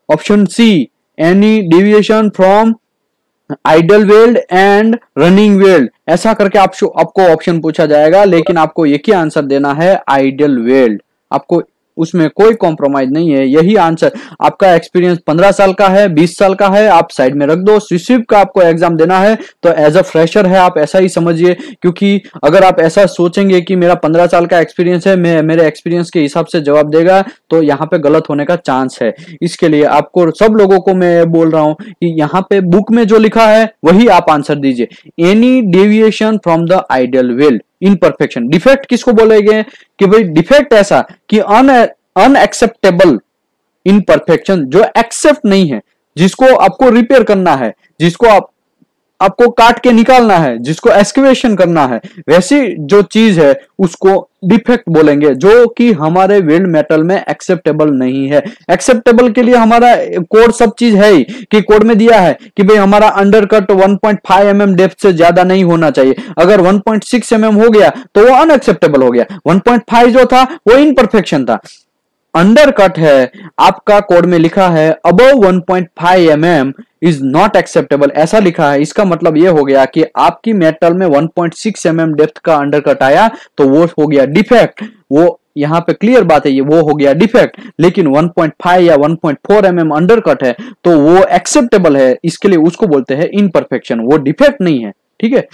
Option C any deviation from ideal weld and running weld, ऐसा करके आपको option पूछा जाएगा, लेकिन आपको एक ही आंसर देना है आइडल वेल्ड। आपको उसमें कोई कॉम्प्रोमाइज नहीं है, यही आंसर। आपका एक्सपीरियंस 15 साल का है, 20 साल का है, आप साइड में रख दो। स्विप का आपको एग्जाम देना है तो एज अ फ्रेशर है, आप ऐसा ही समझिए, क्योंकि अगर आप ऐसा सोचेंगे कि मेरा 15 साल का एक्सपीरियंस है, मैं मेरे एक्सपीरियंस के हिसाब से जवाब देगा, तो यहाँ पे गलत होने का चांस है। इसके लिए आपको सब लोगों को मैं बोल रहा हूं कि यहाँ पे बुक में जो लिखा है वही आप आंसर दीजिए। Any deviation from the ideal weld, imperfection. Defect किसको बोलेंगे कि भाई डिफेक्ट ऐसा कि अनएक्सेप्टेबल इनपरफेक्शन, जो एक्सेप्ट नहीं है, जिसको आपको रिपेयर करना है, जिसको आपको काट के निकालना है, जिसको एक्सकेवेशन करना है, वैसी जो चीज है उसको डिफेक्ट बोलेंगे, जो कि हमारे वेल्ड मेटल में एक्सेप्टेबल नहीं है। एक्सेप्टेबल के लिए हमारा कोड सब चीज है ही, कि कोड में दिया है कि भाई हमारा अंडरकट 1.5 mm डेप्थ से ज्यादा नहीं होना चाहिए। अगर 1.6 mm हो गया तो वो अनएक्सेप्टेबल हो गया, 1.5 जो था वो इनपरफेक्शन था। अंडरकट है, आपका कोड में लिखा है above 1.5 mm is not acceptable, ऐसा लिखा है। इसका मतलब यह हो गया कि आपकी मेटल में 1.6 mm डेप्थ का अंडरकट आया तो वो हो गया डिफेक्ट। वो यहां पे क्लियर बात है, ये वो हो गया डिफेक्ट। लेकिन 1.5 या 1.4 mm अंडरकट है तो वो एक्सेप्टेबल है, इसके लिए उसको बोलते हैं इनपरफेक्शन, वो डिफेक्ट नहीं है। ठीक है,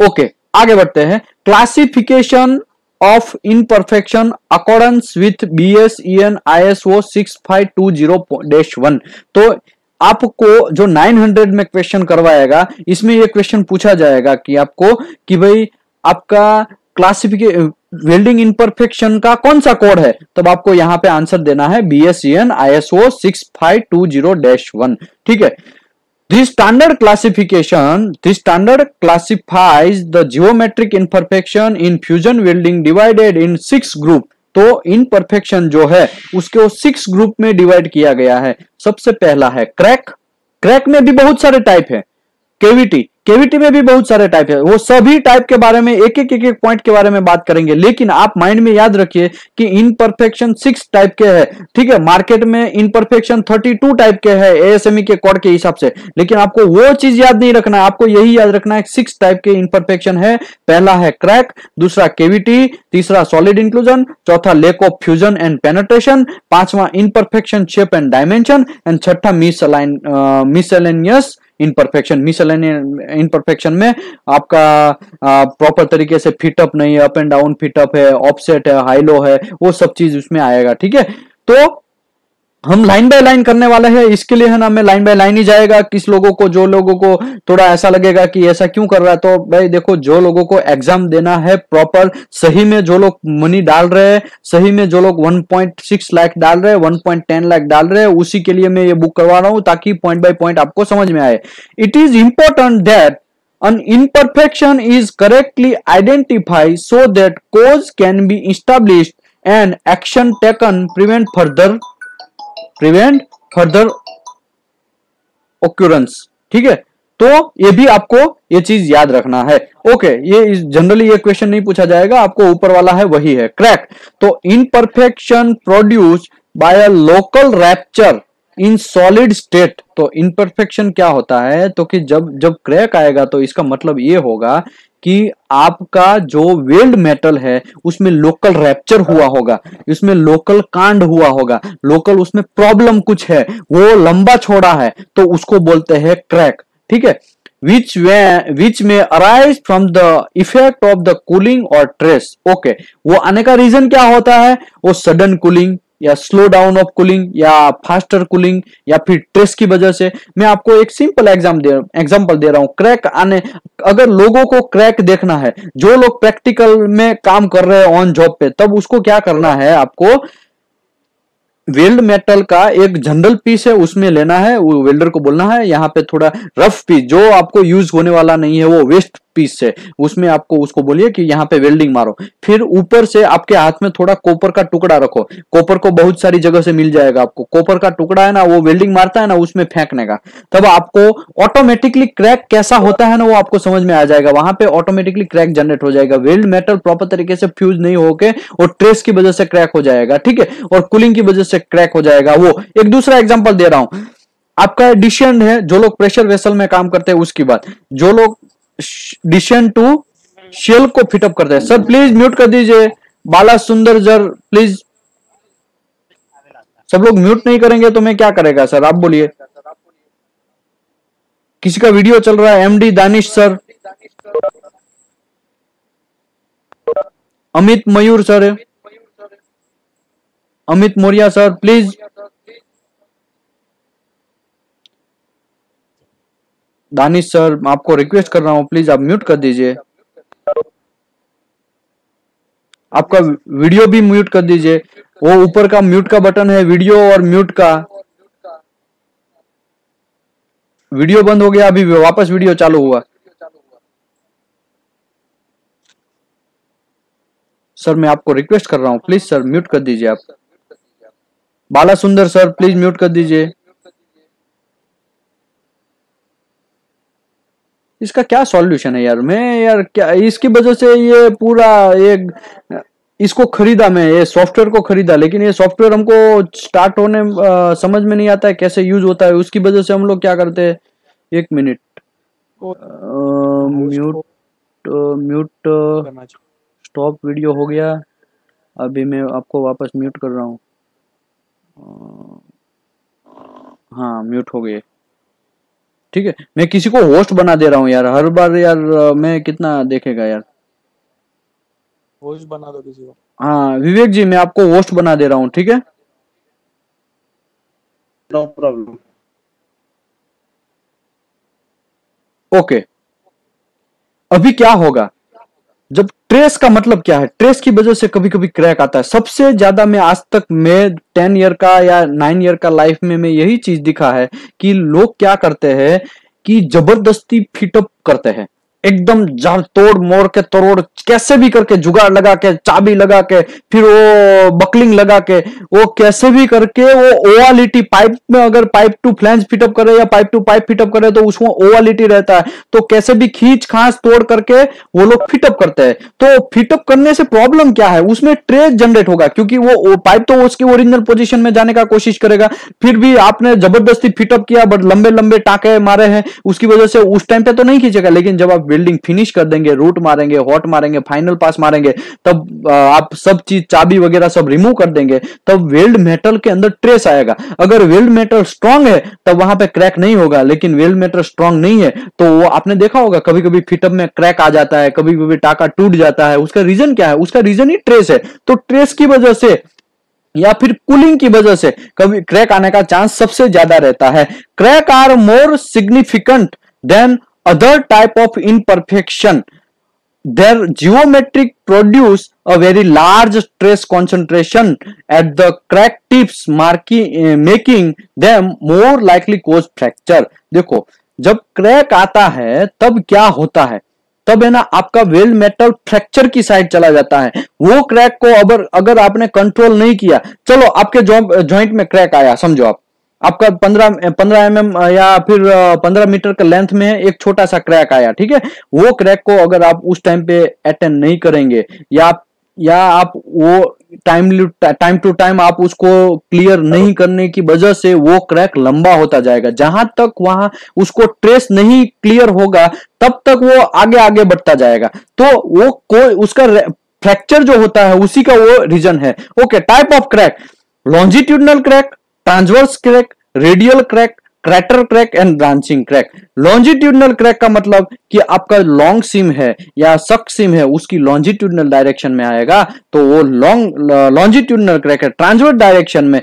ओके, आगे बढ़ते हैं। Classification of imperfection accordance with BSEN ISO 6520-1। तो आपको जो 900 में क्वेश्चन करवाएगा, इसमें ये क्वेश्चन पूछा जाएगा कि आपको कि भाई आपका क्लासिफिकेशन वेल्डिंग इनपरफेक्शन का कौन सा कोड है, तब आपको यहां पे आंसर देना है BSEN ISO 6520-1। ठीक है, This standard classifies the geometric imperfection in fusion welding divided in 6 group। तो imperfection जो है उसको 6 ग्रुप में डिवाइड किया गया है। सबसे पहला है क्रैक, क्रैक में भी बहुत सारे टाइप है। केविटी, केविटी में भी बहुत सारे टाइप है। वो सभी टाइप के बारे में एक एक पॉइंट के बारे में बात करेंगे, लेकिन आप माइंड में याद रखिए कि इनपरफेक्शन 6 टाइप के है। ठीक है, मार्केट में इनपरफेक्शन 32 टाइप के है एएसएमई के कोड के हिसाब से, लेकिन आपको वो चीज याद नहीं रखना है, आपको यही याद रखना है 6 टाइप के इनपरफेक्शन है। पहला है क्रैक, दूसरा केविटी, तीसरा सॉलिड इंक्लूजन, चौथा lack of fusion and penetration, पांचवा imperfection shape and dimension, and छठा मिसलेनियस इनपरफेक्शन। मिसलेनियस इनपरफेक्शन में आपका प्रॉपर तरीके से फिटअप नहीं है, अप एंड डाउन फिटअप है, ऑफसेट है, हाई लो है, वो सब चीज उसमें आएगा। ठीक है, तो हम लाइन बाय लाइन करने वाले हैं, इसके लिए है ना मैं लाइन बाय लाइन ही जाएगा। किस लोगों को, जो लोगों को थोड़ा ऐसा लगेगा कि ऐसा क्यों कर रहा है, तो भाई देखो, जो लोगों को एग्जाम देना है प्रॉपर, सही में जो लोग मनी डाल रहे हैं, सही में जो लोग 1.6 लाख डाल रहे हैं, 1.10 लाख डाल रहे हैं, उसी के लिए मैं ये बुक करवा रहा हूं, ताकि पॉइंट बाय पॉइंट आपको समझ में आए। It is important that an imperfection is correctly identified so that cause can be established and action taken prevent further occurrence। ठीक है, तो ये भी आपको ये चीज याद रखना है। ओके, ये जनरली ये क्वेश्चन नहीं पूछा जाएगा, आपको ऊपर वाला है वही है क्रैक। तो imperfection produce by a local rapture in solid state. तो इनपरफेक्शन क्या होता है, तो कि जब क्रैक आएगा तो इसका मतलब ये होगा कि आपका जो वेल्ड मेटल है उसमें लोकल रैप्चर हुआ होगा, उसमें लोकल कांड हुआ होगा, लोकल उसमें प्रॉब्लम कुछ है, वो लंबा छोड़ा है, तो उसको बोलते हैं क्रैक। ठीक है, which may arise from the effect of the cooling or stress। Okay, वो आने का रीजन क्या होता है, वो सडन कूलिंग या स्लो डाउन ऑफ कूलिंग या फास्टर कूलिंग या फिर स्ट्रेस की वजह से। मैं आपको एक सिंपल एग्जांपल दे रहा हूं। क्रैक आने, अगर लोगों को क्रैक देखना है, जो लोग प्रैक्टिकल में काम कर रहे हैं ऑन जॉब पे, तब उसको क्या करना है, आपको वेल्ड मेटल का एक जनरल पीस है उसमें लेना है, वो वेल्डर को बोलना है यहाँ पे थोड़ा रफ पीस, जो आपको यूज होने वाला नहीं है, वो वेस्ट पीस से, उसमें आपको उसको बोलिए कि यहाँ पे वेल्डिंग मारो। फिर ऊपर से आपके हाथ में थोड़ा कॉपर का टुकड़ा रखो, कॉपर को बहुत सारी जगह से मिल जाएगा आपको, कॉपर का टुकड़ा है ना वो वेल्डिंग मारता है ना उसमें फेंकने का, तब आपको ऑटोमेटिकली क्रैक कैसा होता है ना वो आपको समझ में आ जाएगा, वहां पे ऑटोमेटिकली क्रैक जनरेट हो जाएगा। वेल्ड मेटल प्रॉपर तरीके से फ्यूज नहीं होके और ट्रेस की वजह से क्रैक हो जाएगा, ठीक है, और कूलिंग की वजह से क्रैक हो जाएगा। वो एक दूसरा एग्जांपल दे रहा हूं, आपका डिशन है, जो लोग प्रेशर वेसल में काम करते हैं उसकी बात, जो लोग डिशन टू शेल को फिटअप करते हैं। सर प्लीज म्यूट कर दीजिए, बाला सुंदर जर प्लीज, सब लोग म्यूट नहीं करेंगे तो मैं क्या करेगा सर, आप बोलिए। किसी का वीडियो चल रहा है, MD Danish sir, Amit Mayur sir, Amit Maurya sir please, Danish sir आपको रिक्वेस्ट कर रहा हूं प्लीज आप म्यूट कर दीजिए, आपका वीडियो भी म्यूट कर दीजिए, वो ऊपर का म्यूट का बटन है वीडियो और म्यूट का, वीडियो बंद हो गया अभी वापस वीडियो चालू हुआ। सर मैं आपको रिक्वेस्ट कर रहा हूं प्लीज सर म्यूट कर दीजिए आप, बाला सुंदर सर प्लीज म्यूट कर दीजिए। इसका क्या सॉल्यूशन है यार, मैं यार क्या इसकी वजह से ये पूरा एक इसको खरीदा, मैं ये सॉफ्टवेयर को खरीदा, लेकिन ये सॉफ्टवेयर हमको स्टार्ट होने समझ में नहीं आता है कैसे यूज होता है, उसकी वजह से हम लोग क्या करते हैं, एक minute mute mute stop video हो गया, अभी मैं आपको वापस म्यूट कर रहा हूँ, हाँ म्यूट हो गए, ठीक है। मैं किसी को होस्ट बना दे रहा हूँ यार, हर बार यार मैं कितना देखेगा यार, होस्ट बना दो किसी को। हाँ विवेक जी मैं आपको होस्ट बना दे रहा हूँ, ठीक है, नो प्रॉब्लम। ओके। अभी क्या होगा, जब ट्रेस का मतलब क्या है, ट्रेस की वजह से कभी कभी क्रैक आता है। सबसे ज्यादा मैं आज तक मैं 10 ईयर का या 9 ईयर का लाइफ में मैं यही चीज दिखा है कि लोग क्या करते हैं कि जबरदस्ती फिटअप करते हैं, एकदम जान तोड़ मोड़ के तोड़ कैसे भी करके जुगाड़ लगा के चाबी लगा के फिर वो बकलिंग लगा के वो कैसे भी करके वो ओवालिटी पाइप में, अगर पाइप टू फ्लैंज फिटअप करे या पाइप टू पाइप फिटअप करे तो उसमें ओवालिटी रहता है, तो कैसे भी खींच खांच तोड़ करके वो लोग फिटअप करते हैं। तो फिटअप करने से प्रॉब्लम क्या है, उसमें ट्रेस जनरेट होगा, क्योंकि वो पाइप तो उसकी ओरिजिनल पोजीशन में जाने का कोशिश करेगा, फिर भी आपने जबरदस्ती फिटअप किया बट लंबे लंबे टाके मारे हैं, उसकी वजह से उस टाइम पे तो नहीं खींचेगा, लेकिन जब आप बिल्डिंग फिनिश कर देंगे, रूट मारेंगे, हॉट मारेंगे, फाइनल पास मारेंगे, तब आप सब चीज चाबी वगैरह सब रिमूव कर देंगे, तब वेल्ड मेटल के अंदर ट्रेस आएगा। अगर वेल्ड मेटल स्ट्रांग है तब वहां पे क्रैक नहीं होगा, लेकिन वेल्ड मेटल स्ट्रांग नहीं है तो वो आपने देखा होगा कभी कभी फिटअप में क्रैक आ जाता है, कभी कभी टाका टूट जाता है। उसका रीजन क्या है, उसका रीजन ही ट्रेस है। तो ट्रेस की वजह से या फिर कूलिंग की वजह से कभी क्रैक आने का चांस सबसे ज्यादा रहता है। Crack are more significant than other type of imperfection. Their geometric produce a very large stress concentration at the crack tips, making them more likely cause fracture. देखो जब क्रैक आता है तब क्या होता है, तब है ना आपका वेल्ड मेटल फ्रैक्चर की साइड चला जाता है। वो क्रैक को अगर आपने कंट्रोल नहीं किया, चलो आपके जॉइंट में क्रैक आया, समझो आपका 15 mm या फिर 15 मीटर का लेंथ में एक छोटा सा क्रैक आया, ठीक है, वो क्रैक को अगर आप उस टाइम पे अटेंड नहीं करेंगे या आप वो टाइम टू टाइम आप उसको क्लियर नहीं करने की वजह से वो क्रैक लंबा होता जाएगा। जहां तक वहां उसको ट्रेस नहीं क्लियर होगा तब तक वो आगे आगे बढ़ता जाएगा। तो वो कोई उसका फ्रैक्चर जो होता है उसी का वो रीजन है। Okay, type of crack, longitudinal crack, transverse crack, radial crack, crater crack and branching crack. Longitudinal crack का मतलब कि आपका लॉन्ग सिम है या सक सिम है, उसकी लॉन्जिट्यूडनल डायरेक्शन में आएगा तो वो लॉन्जिट्यूडनल क्रैक है। ट्रांसवर्स डायरेक्शन में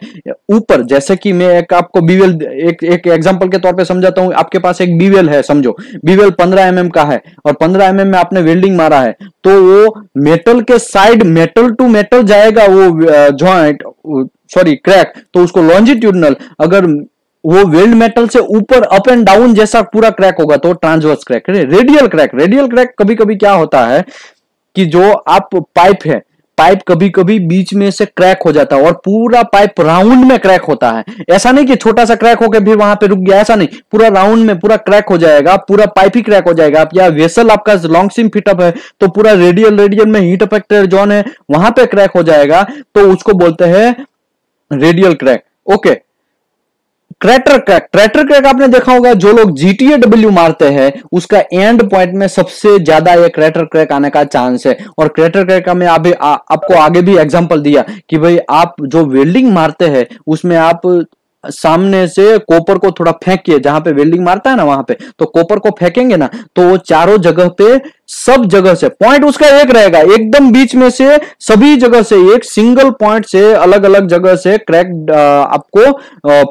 ऊपर, जैसे कि मैं आपको बीवेल एक एग्जांपल के तौर पे समझाता हूं। आपके पास एक बीवेल है, समझो बीवेल 15 mm का है और 15 mm में आपने वेल्डिंग मारा है, तो वो मेटल के साइड मेटल टू मेटल जाएगा वो जॉइंट, सॉरी क्रैक, तो उसको लॉन्जिट्यूडनल, अगर वो वेल्ड मेटल से ऊपर अप एंड डाउन जैसा पूरा क्रैक होगा तो ट्रांसवर्स क्रैक। रेडियल क्रैक कभी कभी क्या होता है कि जो आप पाइप है, पाइप कभी कभी बीच में से क्रैक हो जाता है और पूरा पाइप राउंड में क्रैक होता है। ऐसा नहीं कि छोटा सा क्रैक होकर फिर वहां पे रुक गया, ऐसा नहीं, पूरा राउंड में पूरा क्रैक हो जाएगा, पूरा पाइप ही क्रैक हो जाएगा। आप या वेसल आपका लॉन्ग सिम फिटअप है तो पूरा रेडियल में हीट अफेक्टेड जोन है वहां पे क्रैक हो जाएगा, तो उसको बोलते हैं radial crack. Okay, tractor crack आपने देखा होगा, जो लोग GTAW मारते हैं उसका एंड पॉइंट में सबसे ज्यादा ये क्रैटर क्रैक आने का चांस है। और क्रैटर क्रैक का मैं आपको आगे भी एग्जांपल दिया कि भाई आप जो वेल्डिंग मारते हैं उसमें आप सामने से कॉपर को थोड़ा फेंकिए, जहां पे वेल्डिंग मारता है ना वहां पे, तो कॉपर को फेंकेंगे ना तो वो चारों जगह पे सब जगह से पॉइंट उसका एक रहेगा, एकदम बीच में से सभी जगह से एक सिंगल पॉइंट से अलग अलग जगह से क्रैक आपको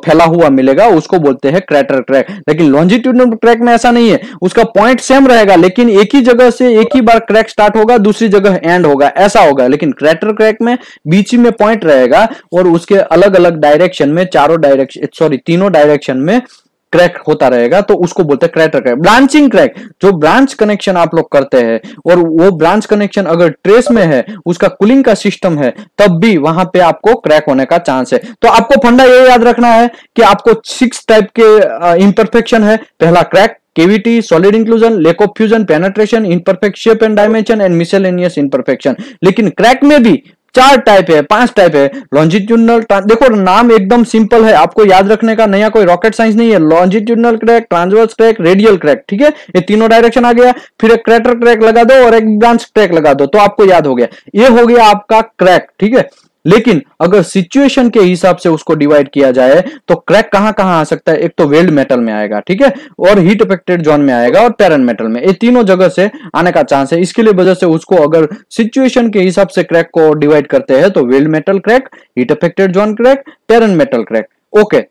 फैला हुआ मिलेगा, उसको बोलते हैं क्रैटर क्रैक। लेकिन लॉन्जिट्यूडनल क्रैक में ऐसा नहीं है, उसका पॉइंट सेम रहेगा लेकिन एक ही जगह से एक ही बार क्रैक स्टार्ट होगा, दूसरी जगह एंड होगा, ऐसा होगा। लेकिन क्रैटर क्रैक में बीच में पॉइंट रहेगा और उसके अलग अलग डायरेक्शन में तीनों डायरेक्शन में क्रैक होता रहेगा, तो उसको बोलते हैं क्रैटर क्रैक। ब्रांचिंग क्रैक, जो ब्रांच कनेक्शन आप लोग करते हैं और वो ब्रांच कनेक्शन अगर ट्रेस में है, उसका कूलिंग का सिस्टम है, तब भी वहां पे आपको क्रैक होने का चांस है। तो आपको फंडा ये याद रखना है कि आपको 6 टाइप के इंपरफेक्शन है। पहला crack, cavity, solid inclusion, lack of fusion, penetration, imperfect shape and dimension and miscellaneous imperfection. लेकिन क्रैक में भी 4 टाइप है, 5 टाइप है। लॉन्जिट्यूडनल, देखो नाम एकदम सिंपल है, आपको याद रखने का नया कोई रॉकेट साइंस नहीं है। Longitudinal crack, transverse crack, radial crack, ठीक है, ये तीनों डायरेक्शन आ गया। फिर एक क्रैटर क्रैक लगा दो और एक ब्रांच क्रैक लगा दो, तो आपको याद हो गया, ये हो गया आपका क्रैक, ठीक है। लेकिन अगर सिचुएशन के हिसाब से उसको डिवाइड किया जाए तो क्रैक कहां कहां आ सकता है, एक तो वेल्ड मेटल में आएगा, ठीक है, और हीट अफेक्टेड जोन में आएगा और पैरेंट मेटल में, ये तीनों जगह से आने का चांस है। इसके लिए वजह से उसको अगर सिचुएशन के हिसाब से क्रैक को डिवाइड करते हैं तो weld metal crack, heat affected zone crack, parent metal crack. Okay,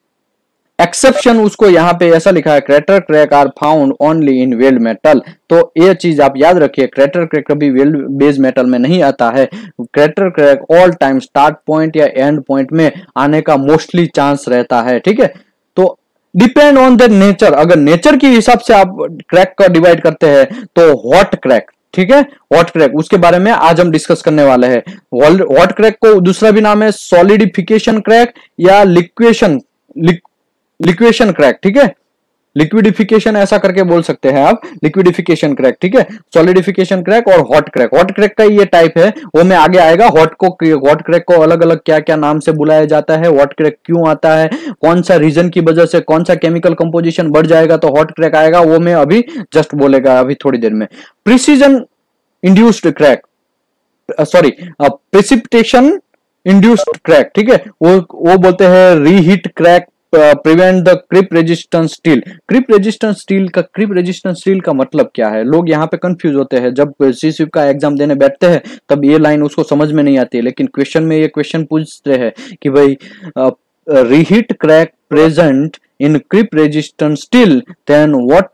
exception उसको यहां पे ऐसा लिखा है, crater crack are found only in weld metal. तो ये चीज आप याद रखिए, क्रैटर क्रैक कभी वेल्ड बेस मेटल में नहीं आता है। Crater crack all time start point या एंड पॉइंट में आने का मोस्टली चांस रहता है, ठीक है। तो डिपेंड ऑन द नेचर, अगर नेचर के हिसाब से आप क्रैक का डिवाइड करते हैं तो हॉट क्रैक, ठीक है, हॉट क्रैक, उसके बारे में आज हम डिस्कस करने वाले हैं। हॉट क्रैक को दूसरा भी नाम है सॉलिडिफिकेशन क्रैक या लिक्वेशन क्रैक, ठीक है, लिक्विडिफिकेशन ऐसा करके बोल सकते हैं आप, लिक्विडिफिकेशन क्रैक, ठीक है, सॉलिडिफिकेशन क्रैक और हॉट क्रैक। हॉट क्रैक का ये टाइप है, वो में आगे आएगा। हॉट क्रैक को अलग अलग क्या क्या नाम से बुलाया जाता है, हॉट क्रैक क्यों आता है, कौन सा रीजन की वजह से, कौन सा केमिकल कंपोजिशन बढ़ जाएगा तो हॉट क्रैक आएगा, वो मैं अभी जस्ट बोलेगा अभी थोड़ी देर में। Precision induced crack, sorry precipitation induced crack, ठीक है, वो बोलते हैं reheat crack, prevent the creep resistance steel. Creep resistance steel का मतलब क्या है, लोग यहाँ पे कंफ्यूज होते हैं। जब सीसीप का एग्जाम देने बैठते हैं तब ये लाइन उसको समझ में नहीं आती, लेकिन क्वेश्चन में ये क्वेश्चन पूछते हैं कि भाई reheat crack present in creep resistance steel, then what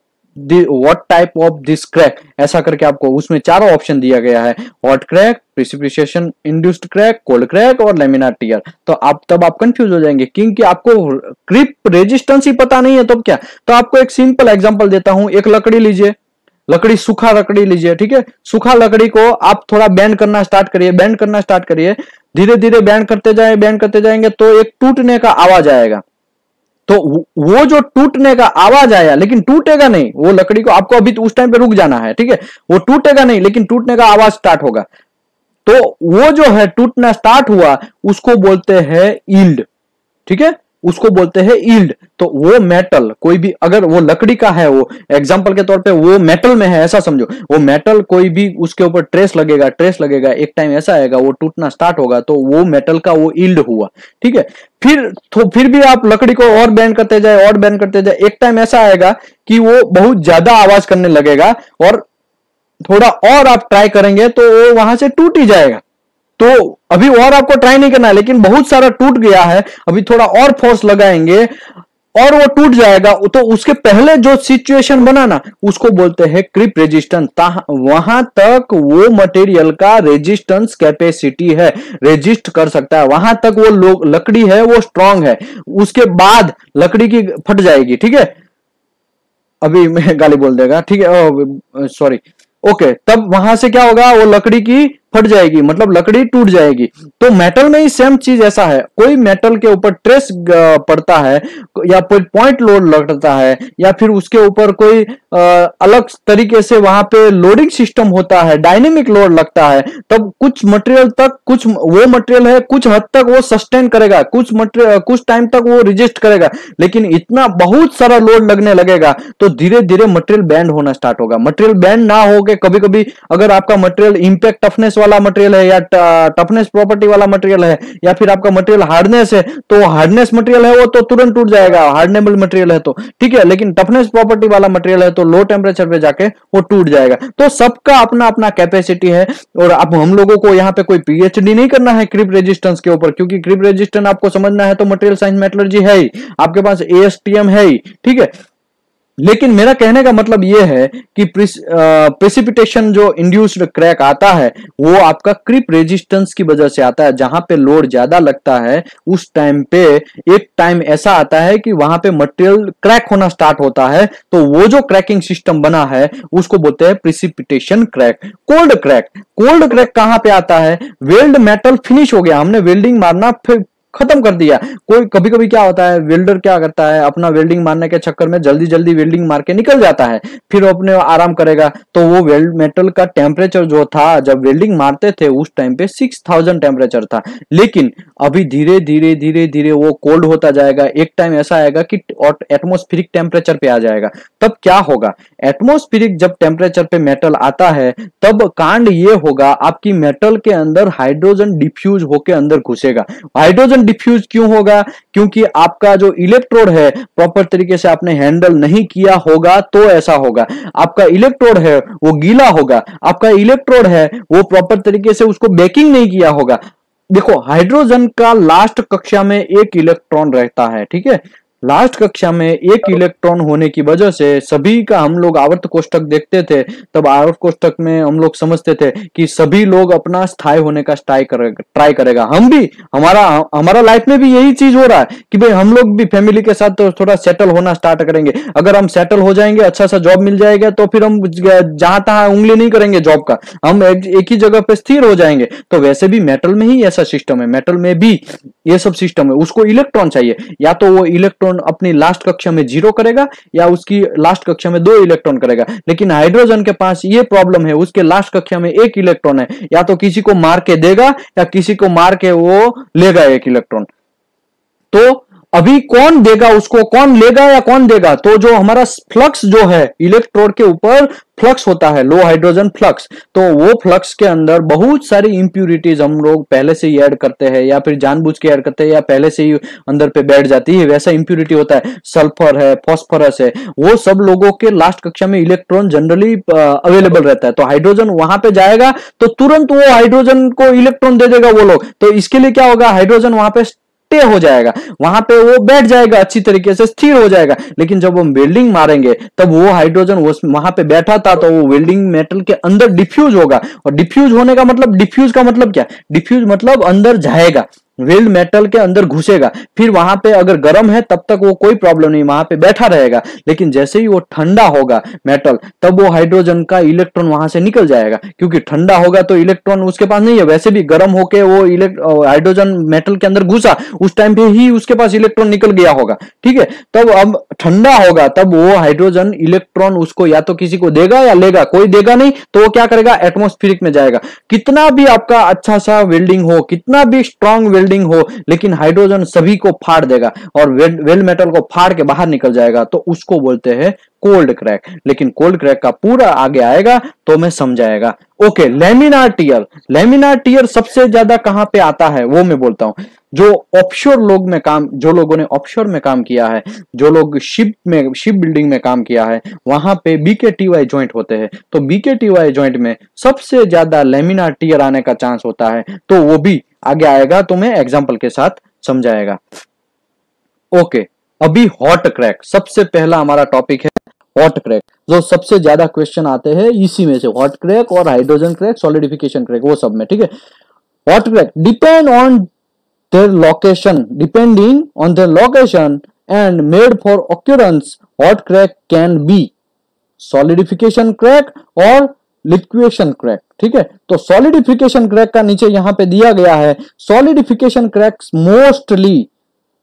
type of this crack, ऐसा करके आपको उसमें चारों ऑप्शन दिया गया है, hot crack, precipitation induced crack, cold crack और लैमिनार टियर। तो तब आप कंफ्यूज हो जाएंगे क्योंकि आपको क्रिप रेजिस्टेंस ही पता नहीं है, तो क्या। तो आपको एक सिंपल एग्जांपल देता हूं, एक लकड़ी लीजिए, सूखा लकड़ी लीजिए, ठीक है, सूखा लकड़ी को आप थोड़ा बेंड करना स्टार्ट करिए, धीरे धीरे बेंड करते जाएंगे तो एक टूटने का आवाज आएगा। तो वो जो टूटने का आवाज आया, लेकिन टूटेगा नहीं, वो लकड़ी को आपको अभी उस टाइम पे रुक जाना है, ठीक है, वो टूटेगा नहीं लेकिन टूटने का आवाज स्टार्ट होगा। तो वो जो है टूटना स्टार्ट हुआ उसको बोलते हैं ईल्ड, ठीक है, उसको बोलते हैं ईल्ड। तो वो मेटल कोई भी, अगर वो लकड़ी का है, वो एग्जांपल के तौर पे वो मेटल में है ऐसा समझो, वो मेटल कोई भी उसके ऊपर ट्रेस लगेगा, एक टाइम ऐसा आएगा वो टूटना स्टार्ट होगा, तो वो मेटल का वो ईल्ड हुआ, ठीक है। फिर भी आप लकड़ी को और बेंड करते जाए, एक टाइम ऐसा आएगा कि वो बहुत ज्यादा आवाज करने लगेगा और थोड़ा और आप ट्राई करेंगे तो वो वहां से टूट ही जाएगा। तो अभी और आपको ट्राई नहीं करना है, लेकिन बहुत सारा टूट गया है, अभी थोड़ा और फोर्स लगाएंगे और वो टूट जाएगा, तो उसके पहले जो सिचुएशन बना ना उसको बोलते हैं क्रीप रेजिस्टेंस। वहां तक वो मटेरियल का रेजिस्टेंस कैपेसिटी है, रेजिस्ट कर सकता है, वहां तक वो लकड़ी है वो स्ट्रांग है। उसके बाद लकड़ी की फट जाएगी, ठीक है, अभी मैं गाली बोल देगा, ठीक है, सॉरी, ओके, तब वहां से क्या होगा, वो लकड़ी की फट जाएगी, मतलब लकड़ी टूट जाएगी। तो मेटल में ही सेम चीज ऐसा है, कोई मेटल के ऊपर ट्रेस पड़ता है या कोई पॉइंट लोड लगता है या फिर उसके ऊपर कोई अलग तरीके से वहां पे लोडिंग सिस्टम होता है, डायनेमिक लोड लगता है, तब कुछ मटेरियल तक, कुछ वो मटेरियल है कुछ हद तक वो सस्टेन करेगा, कुछ मटेरियल कुछ टाइम तक वो रिजिस्ट करेगा, लेकिन इतना बहुत सारा लोड लगने लगेगा तो धीरे धीरे मटेरियल बैंड होना स्टार्ट होगा। मटेरियल बैंड ना हो के कभी कभी अगर आपका मटेरियल इंपैक्ट टफनेस वाला मटेरियल है या टफनेस प्रॉपर्टी वाला मटेरियल है या फिर आपका मटेरियल हार्डनेस है, तो हार्डनेस मटेरियल है वो तो तुरंत टूट जाएगा, हार्डनेबल मटेरियल है तो ठीक है, लेकिन टफनेस प्रॉपर्टी वाला मटेरियल है तो लो टेम्परेचर पे जाके वो टूट जाएगा। तो सबका अपना अपना कैपेसिटी है। और अब हम लोगों को यहाँ पे कोई पीएचडी नहीं करना है क्रीप रेजिस्टेंस के ऊपर, क्योंकि क्रीप रेजिस्टेंस आपको समझना है तो मटेरियल साइंस मेटलर्जी है ही, आपके पास एएसटीएम है ही, ठीक है। लेकिन मेरा कहने का मतलब यह है कि प्रेसिपिटेशन जो इंड्यूस्ड क्रैक आता है वो आपका क्रीप रेजिस्टेंस की वजह से आता है। जहां पे लोड ज्यादा लगता है उस टाइम पे एक टाइम ऐसा आता है कि वहां पे मटेरियल क्रैक होना स्टार्ट होता है, तो वो जो क्रैकिंग सिस्टम बना है उसको बोलते हैं precipitation crack. Cold crack, cold crack कहां पे आता है, वेल्ड मेटल फिनिश हो गया, हमने वेल्डिंग मारना फिर खत्म कर दिया। कोई कभी कभी क्या होता है, वेल्डर क्या करता है, अपना वेल्डिंग मारने के चक्कर में जल्दी जल्दी वेल्डिंग मार के निकल जाता है, फिर अपने आराम करेगा, तो वो वेल्ड मेटल का टेम्परेचर जो था जब वेल्डिंग मारते थे उस टाइम पे 6000 टेम्परेचर था, लेकिन अभी धीरे धीरे धीरे धीरे वो कोल्ड होता जाएगा। एक टाइम ऐसा आएगा कि एटमोस्फेरिक टेम्परेचर पे आ जाएगा। तब क्या होगा, एटमोस्फेरिक जब टेम्परेचर पे मेटल आता है तब कांड ये होगा, आपकी मेटल के अंदर हाइड्रोजन डिफ्यूज होके अंदर घुसेगा। हाइड्रोजन डिफ्यूज क्यों होगा, क्योंकि आपका जो इलेक्ट्रोड है प्रॉपर तरीके से आपने हैंडल नहीं किया होगा तो ऐसा होगा। आपका इलेक्ट्रोड है वो गीला होगा, आपका इलेक्ट्रोड है वो प्रॉपर तरीके से उसको बेकिंग नहीं किया होगा। देखो हाइड्रोजन का लास्ट कक्षा में एक इलेक्ट्रॉन रहता है, ठीक है, लास्ट कक्षा में एक इलेक्ट्रॉन होने की वजह से सभी का, हम लोग आवर्त कोष्ठक देखते थे तब आवर्त कोष्ठक में हम लोग समझते थे कि सभी लोग अपना स्थायी होने का ट्राई करेगा। हम भी, हमारा लाइफ में भी यही चीज हो रहा है कि भाई हम लोग भी फैमिली के साथ तो थोड़ा सेटल होना स्टार्ट करेंगे। अगर हम सेटल हो जाएंगे, अच्छा सा जॉब मिल जाएगा तो फिर हम जहां तहां उंगली नहीं करेंगे जॉब का, हम एक ही जगह पे स्थिर हो जाएंगे। तो वैसे भी मेटल में ही ऐसा सिस्टम है, मेटल में भी ये सब सिस्टम है। उसको इलेक्ट्रॉन चाहिए, या तो वो इलेक्ट्रॉन अपनी लास्ट कक्षा में 0 करेगा या उसकी लास्ट कक्षा में 2 इलेक्ट्रॉन करेगा। लेकिन हाइड्रोजन के पास ये प्रॉब्लम है, उसके लास्ट कक्षा में 1 इलेक्ट्रॉन है, या तो किसी को मार के देगा या किसी को मार के वो लेगा 1 इलेक्ट्रॉन। तो अभी कौन देगा उसको, कौन लेगा या कौन देगा, तो जो हमारा फ्लक्स जो है इलेक्ट्रोड के ऊपर फ्लक्स होता है, लो हाइड्रोजन फ्लक्स, तो वो फ्लक्स के अंदर बहुत सारी इंप्यूरिटीज हम लोग पहले से ही ऐड करते हैं या फिर जानबूझ के ऐड करते हैं या पहले से ही अंदर पे बैठ जाती है, वैसा इंप्यूरिटी होता है, सल्फर है, फॉस्फोरस है, वो सब लोगों के लास्ट कक्षा में इलेक्ट्रॉन जनरली अवेलेबल रहता है। तो हाइड्रोजन वहां पे जाएगा तो तुरंत वो हाइड्रोजन को इलेक्ट्रॉन दे देगा वो लोग। तो इसके लिए क्या होगा, हाइड्रोजन वहां पे हो जाएगा, वहां पे वो बैठ जाएगा, अच्छी तरीके से स्थिर हो जाएगा। लेकिन जब हम वेल्डिंग मारेंगे तब वो हाइड्रोजन वहां पे बैठा था तो वो वेल्डिंग मेटल के अंदर डिफ्यूज होगा। और डिफ्यूज होने का मतलब, डिफ्यूज का मतलब क्या, डिफ्यूज मतलब अंदर जाएगा, वेल्ड मेटल के अंदर घुसेगा। फिर वहां पे अगर गर्म है तब तक वो कोई प्रॉब्लम नहीं, वहां पे बैठा रहेगा। लेकिन जैसे ही वो ठंडा होगा मेटल, तब वो हाइड्रोजन का इलेक्ट्रॉन वहां से निकल जाएगा, क्योंकि ठंडा होगा तो इलेक्ट्रॉन उसके पास नहीं है। वैसे भी गर्म होके वो हाइड्रोजन मेटल के अंदर घुसा, उस टाइम पे ही उसके पास इलेक्ट्रॉन निकल गया होगा, ठीक है। तब अब ठंडा होगा तब वो हाइड्रोजन इलेक्ट्रॉन उसको या तो किसी को देगा या लेगा, कोई देगा नहीं तो वो क्या करेगा, एटमॉस्फेरिक में जाएगा। कितना भी आपका अच्छा सा वेल्डिंग हो, कितना भी स्ट्रॉन्ग वेल्डिंग हो, लेकिन हाइड्रोजन सभी को फाड़ देगा और वेल्ड मेटल को फाड़ के बाहर निकल जाएगा। तो उसको बोलते हैं कोल्ड क्रैक। लेकिन कोल्ड क्रैक का पूरा आगे आएगा तो मैं समझाएगा। Okay, laminar tear, laminar tear सबसे ज्यादा कहां पे आता है वो मैं बोलता हूं। जो ऑफशोर लोग में काम, जो लोगों ने ऑफशोर में काम किया है, जो लोग शिप बिल्डिंग में काम किया है, वहां पे बीकेटीवाई जॉइंट होते हैं। तो बीकेटीवाई जॉइंट में सबसे ज्यादा लेमिनार टियर आने का चांस होता है। तो वो भी आगे आएगा तो मैं एग्जांपल के साथ समझाएगा। ओके, अभी हॉट क्रैक सबसे पहला हमारा टॉपिक है, हॉट क्रैक। जो सबसे ज्यादा क्वेश्चन आते हैं इसी में से, हॉट क्रैक और हाइड्रोजन क्रैक, सॉलिडिफिकेशन क्रैक, वो सब में, ठीक है। Hot crack depend on their location, depending on their location and made for occurrence, hot crack can be solidification crack और liquefaction crack, ठीक है। तो solidification crack का नीचे यहां पे दिया गया है, solidification cracks mostly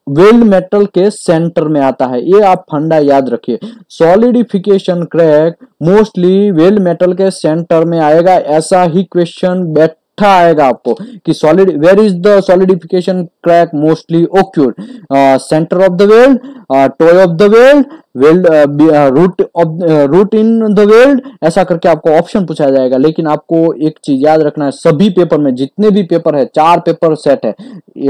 weld metal के सेंटर में आता है, ये आप फंडा याद रखिए। Solidification crack mostly weld metal के सेंटर में आएगा, ऐसा ही क्वेश्चन बैठा आएगा आपको कि solid, where is the solidification crack mostly occurred, centre of the weld, toe of the weld, weld, root in the weld, ऐसा करके आपको ऑप्शन पूछा जाएगा। लेकिन आपको एक चीज याद रखना है, सभी पेपर में, जितने भी पेपर है, 4 पेपर सेट है,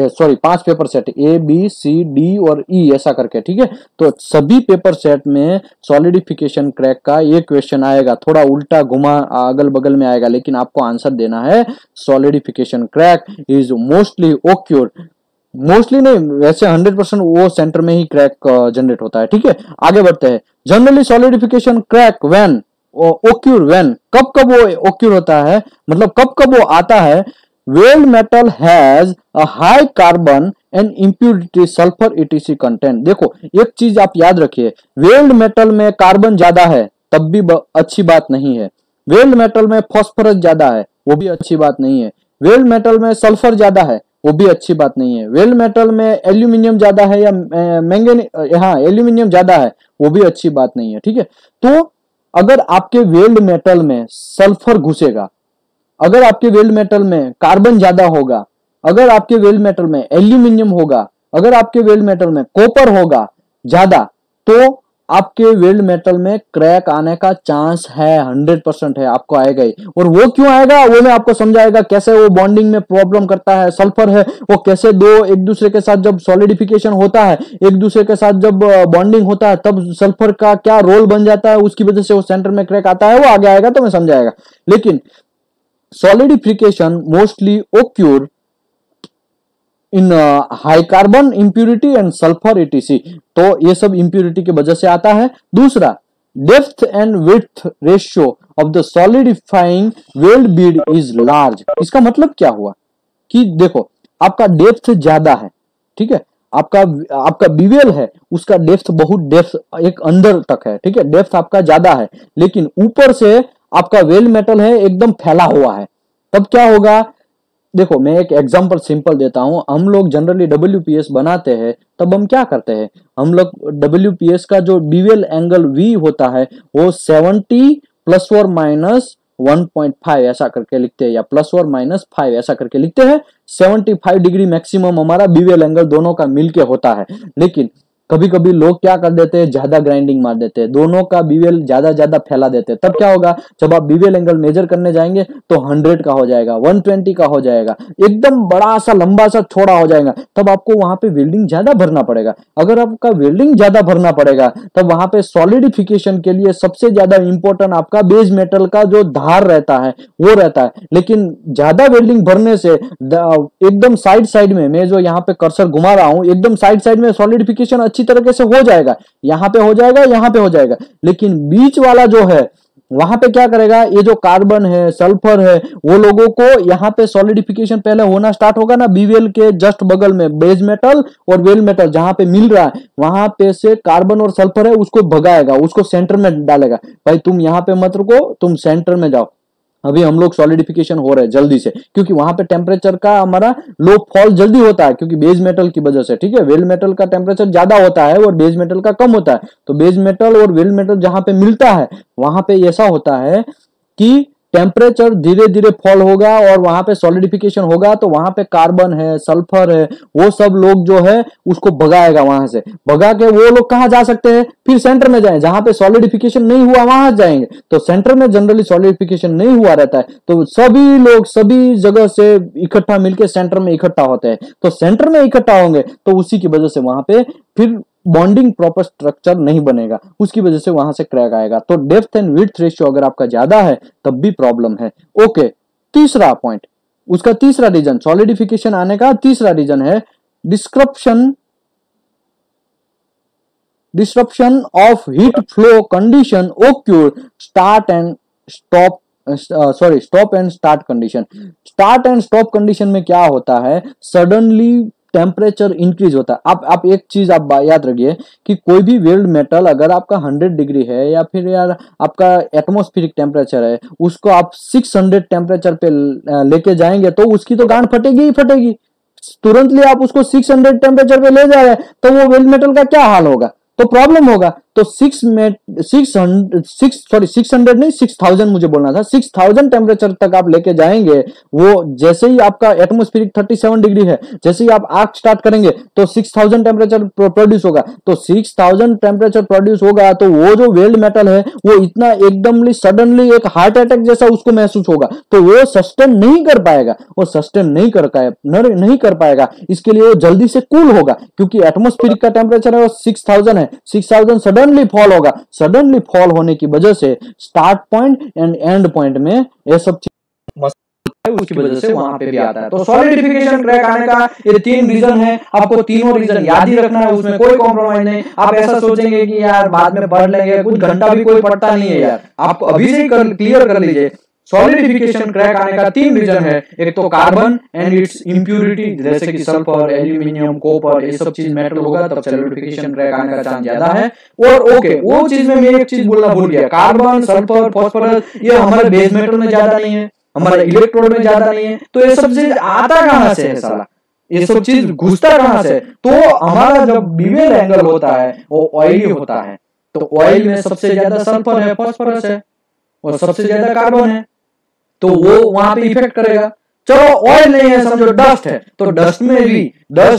sorry 5 paper set, A B C D और ई ऐसा करके, ठीक है। तो सभी पेपर सेट में सॉलिडिफिकेशन क्रैक का ये क्वेश्चन आएगा, थोड़ा उल्टा घुमा अगल बगल में आएगा, लेकिन आपको आंसर देना है solidification crack is mostly occurred, mostly नहीं, वैसे 100% वो सेंटर में ही क्रैक जनरेट होता है, ठीक है। आगे बढ़ते हैं। Generally solidification crack when occur, when कब कब वो ओक्यूर होता है, मतलब कब कब वो आता है, weld metal has a high carbon and impurity sulphur etc content. देखो एक चीज आप याद रखिए, वेल्ड मेटल में कार्बन ज्यादा है तब भी अच्छी बात नहीं है, वेल्ड मेटल में फास्फोरस ज्यादा है वो भी अच्छी बात नहीं है, वेल्ड मेटल में सल्फर ज्यादा है वो भी अच्छी बात नहीं है, वेल्ड मेटल में एल्यूमिनियम ज्यादा है या मैंगनीज, हाँ एल्यूमिनियम ज्यादा है वो भी अच्छी बात नहीं है, ठीक है। तो अगर आपके वेल्ड मेटल में सल्फर घुसेगा, अगर आपके वेल्ड मेटल में कार्बन ज्यादा होगा, अगर आपके वेल्ड मेटल में एल्यूमिनियम होगा, अगर आपके वेल्ड मेटल में कॉपर होगा ज्यादा, तो आपके वेल्ड मेटल में क्रैक आने का चांस है, 100% है, आपको आएगा ही। और वो क्यों आएगा वो मैं आपको समझाएगा, कैसे वो बॉन्डिंग में प्रॉब्लम करता है, सल्फर है वो कैसे दो एक दूसरे के साथ जब सॉलिडिफिकेशन होता है, एक दूसरे के साथ जब बॉन्डिंग होता है, तब सल्फर का क्या रोल बन जाता है, उसकी वजह से वो सेंटर में क्रैक आता है, वो आगे आएगा तो मैं समझाएगा। लेकिन solidification mostly occur in high carbon impurity and sulphur etc, तो ये सब इंप्यूरिटी की वजह से आता है। दूसरा, depth and width ratio of the solidifying weld Beed is large. इसका मतलब क्या हुआ कि देखो आपका डेप्थ ज्यादा है, ठीक है, आपका बीवेल है उसका डेप्थ बहुत डेप्थ एक अंदर तक है, ठीक है, डेप्थ आपका ज्यादा है, लेकिन ऊपर से आपका वेल्ड मेटल है एकदम फैला हुआ है, तब क्या होगा। देखो मैं एक एग्जांपल सिंपल देता हूं, हम लोग जनरली WPS बनाते हैं तब हम क्या करते हैं, हम लोग WPS का जो बीवेल एंगल V होता है वो 70 प्लस और माइनस 1.5 ऐसा करके लिखते हैं, या प्लस और माइनस 5 ऐसा करके लिखते हैं। 75 डिग्री मैक्सिमम हमारा बीवेल एंगल दोनों का मिलके होता है। लेकिन कभी कभी लोग क्या कर देते हैं, ज्यादा ग्राइंडिंग मार देते हैं, दोनों का बीवेल ज्यादा फैला देते हैं, तब क्या होगा, जब आप बीवेल एंगल मेजर करने जाएंगे तो 100 का हो जाएगा, 120 का हो जाएगा, एकदम बड़ा सा लंबा सा छोड़ा हो जाएगा, तब आपको वहां पे वेल्डिंग ज्यादा भरना पड़ेगा। अगर आपका वेल्डिंग ज्यादा भरना पड़ेगा तब वहां पे सॉलिडिफिकेशन के लिए सबसे ज्यादा इंपॉर्टेंट आपका बेस मेटल का जो धार रहता है वो रहता है। लेकिन ज्यादा वेल्डिंग भरने से एकदम साइड में, मैं जो यहाँ पे कर्सर घुमा रहा हूं, एकदम साइड में सॉलिडिफिकेशन अच्छी तरीके से हो जाएगा, यहां पे हो जाएगा, यहां पे हो जाएगा, लेकिन बीच वाला जो है वहां पे क्या करेगा, ये जो कार्बन है सल्फर है वो लोगों को यहाँ पे सॉलिडिफिकेशन पहले होना स्टार्ट होगा ना, बीवेल के जस्ट बगल में बेस मेटल और वेल मेटल जहां पे मिल रहा है वहां पे से कार्बन और सल्फर है उसको भगाएगा, उसको सेंटर में डालेगा, भाई तुम यहाँ पे मत रुको, तुम सेंटर में जाओ। अभी हम लोग सॉलिडिफिकेशन हो रहे हैं जल्दी से, क्योंकि वहां पे टेम्परेचर का हमारा लो फॉल जल्दी होता है, क्योंकि बेस मेटल की वजह से, ठीक है, वेल मेटल का टेम्परेचर ज्यादा होता है और बेस मेटल का कम होता है, तो बेस मेटल और वेल मेटल जहां पे मिलता है वहां पे ऐसा होता है कि टेम्परेचर धीरे धीरे फॉल होगा और वहां पे सॉलिडिफिकेशन होगा, तो वहां पे कार्बन है सल्फर है वो सब लोग जो है उसको भगाएगा, वहां से भगा के वो लोग कहां जा सकते हैं, फिर सेंटर में जाए, जहां पे सॉलिडिफिकेशन नहीं हुआ वहां जाएंगे। तो सेंटर में जनरली सॉलिडिफिकेशन नहीं हुआ रहता है, तो सभी लोग सभी जगह से इकट्ठा मिलकर सेंटर में इकट्ठा होते हैं, तो सेंटर में इकट्ठा होंगे तो उसी की वजह से वहां पे फिर बॉन्डिंग प्रॉपर स्ट्रक्चर नहीं बनेगा, उसकी वजह से वहां से क्रैक आएगा। तो डेप्थ एंड विड्थ रेशियो अगर आपका ज्यादा है तब भी प्रॉब्लम है। ओके, तीसरा पॉइंट, उसका तीसरा रीजन सॉलिडिफिकेशन आने का तीसरा रीजन है डिस्क्रप्शन disruption of heat flow condition occur start and stop stop and start condition. Start and stop condition में क्या होता है, सडनली टेम्परेचर इंक्रीज होता है। आप एक चीज आप याद रखिए कि कोई भी वेल्ड मेटल अगर आपका 100 डिग्री है या फिर यार आपका एटमॉस्फेरिक टेम्परेचर है, उसको आप 600 टेम्परेचर पे लेके जाएंगे तो उसकी तो गांड फटेगी ही फटेगी। तुरंतली आप उसको 600 टेम्परेचर पे ले जा रहे हैं तो वो वेल्ड मेटल का क्या हाल होगा, तो प्रॉब्लम होगा। तो 600 नहीं 6000 मुझे बोलना था, 6000 टेम्परेचर तक आप लेके जाएंगे। वो जैसे ही आपका एटमॉस्फेरिक 37 डिग्री है, जैसे ही आप आग स्टार्ट करेंगे तो 6000 टेम्परेचर प्रोड्यूस होगा। तो 6000 टेम्परेचर प्रोड्यूस होगा तो वो जो वेल्ड मेटल है वो इतना एकदमली सडनली एक हार्ट अटैक जैसा उसको महसूस होगा, तो वो सस्टेन नहीं कर पाएगा, वो सस्टेन नहीं कर पाएगा। इसके लिए वो जल्दी से कूल होगा, क्योंकि एटमॉस्फेरिक का टेम्परेचर है वो 6000 है, 6000 सडनली फॉल होगा। सडनली फॉल होने की वजह से start point and and point में ये सब उसकी वजह से वहां पे भी आता है। तो सॉलिडिफिकेशन क्रैक आने का ये 3 रीजन है, आपको तीनों रीजन याद ही रखना है, उसमें कोई कॉम्प्रोमाइज नहीं। आप ऐसा सोचेंगे कि यार बाद में पढ़ लेंगे, कुछ घंटा भी कोई पढ़ता नहीं है यार, आप अभी से क्लियर कर लीजिए। सॉलिडिफिकेशन क्रैक आने का 3 रीजन है, एक तो कार्बन एंड इट्स इंप्यूरिटी, जैसे कि सल्फर, एल्यूमिनियम, कॉपर, ये सब चीज मेटल होगा तब सॉलिडिफिकेशन क्रैक आने का चांस ज्यादा है। और ओके, वो चीज में मैं एक चीज बोलना भूल गया, कार्बन, सल्फर, फास्फोरस ये हमारे बेस मेटल में ज्यादा नहीं है, हमारे इलेक्ट्रोड में ज्यादा नहीं है। तो ये सब चीज आता कहां से है साला, ये सब चीज घुसता कहां से? तो हमारा जब बीवेल एंगल होता है वो ऑयली होता है, तो ऑयल में सबसे ज्यादा सल्फर है, फास्फोरस है और सबसे ज्यादा कार्बन है, तो वो वहां पे इफेक्ट करेगा। चलो ऑयल नहीं है, समझो डस्ट है, तो डस्ट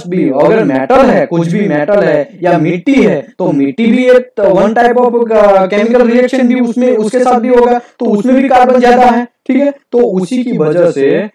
भी अगर मेटल है, कुछ भी मेटल है या मिट्टी है, तो मिट्टी भी एक one type of chemical reaction भी उसमें उसके साथ भी होगा, तो उसमें भी कार्बन ज्यादा है, ठीक है। तो उसी की वजह से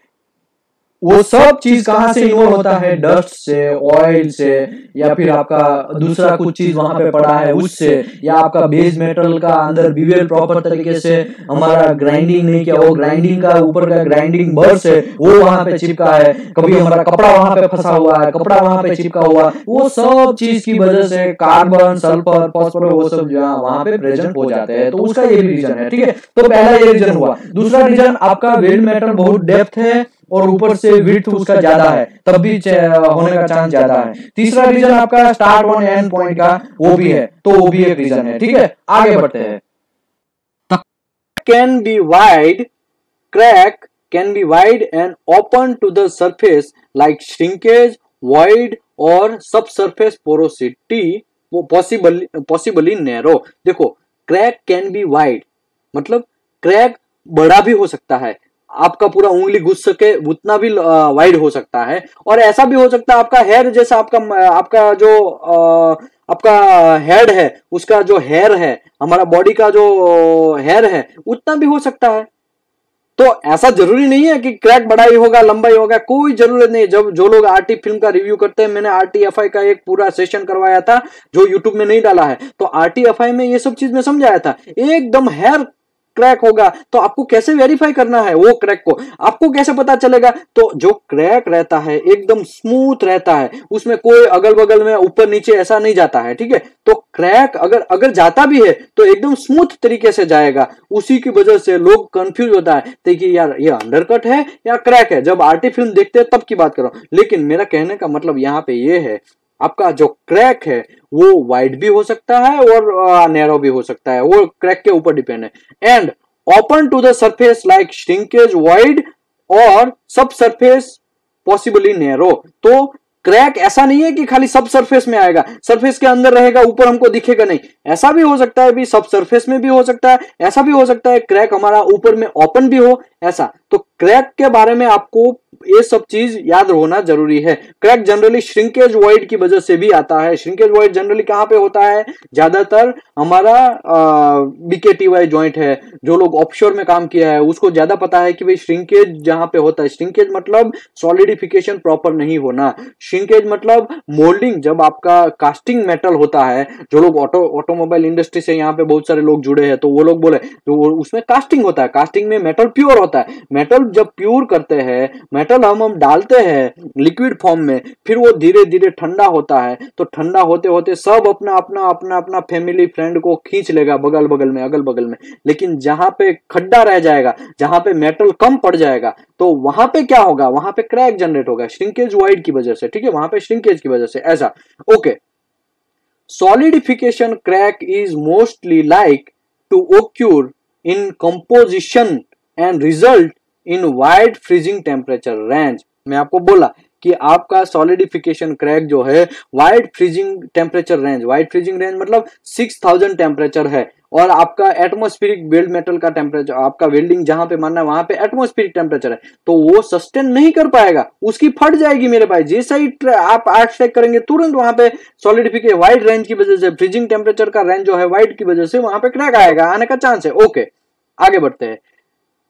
वो सब चीज कहां से इन्वॉल्व होता है, डस्ट से, ऑयल से, या फिर आपका दूसरा कुछ चीज वहां पे पड़ा है उससे, या आपका बेस मेटल का अंदर बीवेल प्रॉपर तरीके से हमारा ग्राइंडिंग नहीं किया, वो ग्राइंडिंग का ऊपर का ग्राइंडिंग बर्स है वो वहां पे चिपका है, कभी हमारा कपड़ा वहां पे फंसा हुआ है, कपड़ा वहां पे चिपका हुआ, वो सब चीज की वजह से कार्बन, सल्फर, फास्फोरस वो सब वहां पे प्रेजेंट हो जाते हैं। तो उसका ये भी रीजन है, ठीक है। तो पहला ये रीजन हुआ। दूसरा रीजन आपका वेल्ड मेटल बहुत डेप्थ है और ऊपर से विड्थ उसका ज्यादा है, तब भी होने का चांस ज्यादा है। तीसरा रीजन आपका स्टार्ट और एंड पॉइंट का वो भी है, तो वो भी एक रीजन है, ठीक है। आगे बढ़ते हैं। Can be wide, crack can be wide and open to the surface like shrinkage, void और sub surface porosity possibly narrow. देखो, क्रैक कैन बी वाइड मतलब क्रैक बड़ा भी हो सकता है, आपका पूरा उंगली घुस सके उतना भी वाइड हो सकता है, और ऐसा भी हो सकता है आपका हेयर जैसा आपका जो आपका हेड है उसका जो हेयर है, हमारा बॉडी का जो हेयर है उतना भी हो सकता है। तो ऐसा जरूरी नहीं है कि क्रैक बड़ा ही होगा, लंबा ही होगा, कोई जरूरत नहीं। जब जो लोग आरटी फिल्म का रिव्यू करते हैं, मैंने आरटीएफआई का एक पूरा सेशन करवाया था जो यूट्यूब में नहीं डाला है, तो आरटीएफआई में ये सब चीज में समझाया था। एकदम हेयर क्रैक होगा तो आपको कैसे वेरीफाई करना है वो क्रैक को, आपको कैसे पता चलेगा? तो जो क्रैक रहता है एकदम स्मूथ रहता है, उसमें कोई अगल बगल में ऊपर नीचे ऐसा नहीं जाता है, ठीक है। तो क्रैक अगर जाता भी है तो एकदम स्मूथ तरीके से जाएगा, उसी की वजह से लोग कंफ्यूज होता है कि यार ये अंडरकट है या क्रैक है। जब आरटी फिल्म देखते हैं तब की बात करो, लेकिन मेरा कहने का मतलब यहाँ पे ये है, आपका जो क्रैक है वो वाइड भी हो सकता है और नैरो भी हो सकता है, वो क्रैक के ऊपर डिपेंड है। And open to the surface like shrinkage, wide और सब सरफेस पॉसिबली नैरो। तो क्रैक ऐसा नहीं है कि खाली सब सरफेस में आएगा, सरफेस के अंदर रहेगा, ऊपर हमको दिखेगा नहीं, ऐसा भी हो सकता है, भी सब सरफेस में भी हो सकता है, ऐसा भी हो सकता है क्रैक हमारा ऊपर में ओपन भी हो, ऐसा। तो क्रैक के बारे में आपको ये सब चीज याद होना जरूरी है। क्रैक जनरली श्रिंकेज वॉइड की वजह से भी आता है। श्रिंकेज वॉइड जनरली कहां पे होता है? ज्यादातर हमारा बीकेटीवाई जॉइंट है, जो लोग ऑफशोर में काम किया है उसको ज्यादा पता है कि भाई श्रिंकेज जहां पे होता है, श्रिंकेज मतलब सॉलिडिफिकेशन प्रॉपर नहीं होना, श्रिंकेज मतलब मोल्डिंग। जब आपका कास्टिंग मेटल होता है, जो लोग ऑटोमोबाइल इंडस्ट्री से यहाँ पे बहुत सारे लोग जुड़े हैं, तो वो लोग बोले तो उसमें कास्टिंग होता है, कास्टिंग में मेटल प्योर होता है, मेटल जब प्योर करते हैं, मेटल हम डालते हैं लिक्विड फॉर्म में, फिर वो धीरे धीरे ठंडा होता है, तो ठंडा होते होते सब अपना अपना अपना अपना फैमिली फ्रेंड को खींच लेगा बगल बगल में, अगल बगल में। लेकिन जहां पे खड्डा रह जाएगा, जहां पे मेटल कम पड़ जाएगा, तो वहां पे क्या होगा, वहां पे क्रैक जनरेट होगा, श्रिंकेज वाइड की वजह से, ठीक है, वहां पे श्रिंकेज की वजह से ऐसा। Okay, solidification crack is mostly like to occur in composition and result in wide freezing temperature range। मैं आपको बोला कि आपका सॉलिडिफिकेशन क्रैक जो है wide freezing temperature range, wide freezing range मतलब 6000 टेम्परेचर है, और आपका एटमॉस्फेरिक वेल्ड मेटल का टेम्परेचर, आपका वेल्डिंग जहां पे मानना है वहां पे एटमॉस्फेरिक टेम्परेचर है, तो वो सस्टेन नहीं कर पाएगा, उसकी फट जाएगी मेरे भाई। जैसा ही आप आर्ट स्ट्राइक करेंगे तुरंत वहां पे सॉलिडिफिकेशन वाइड रेंज की वजह से, फ्रीजिंग टेम्परेचर का रेंज जो है वाइड की वजह से, वहां पे क्रैक आएगा, आने का चांस है। ओके, आगे बढ़ते हैं।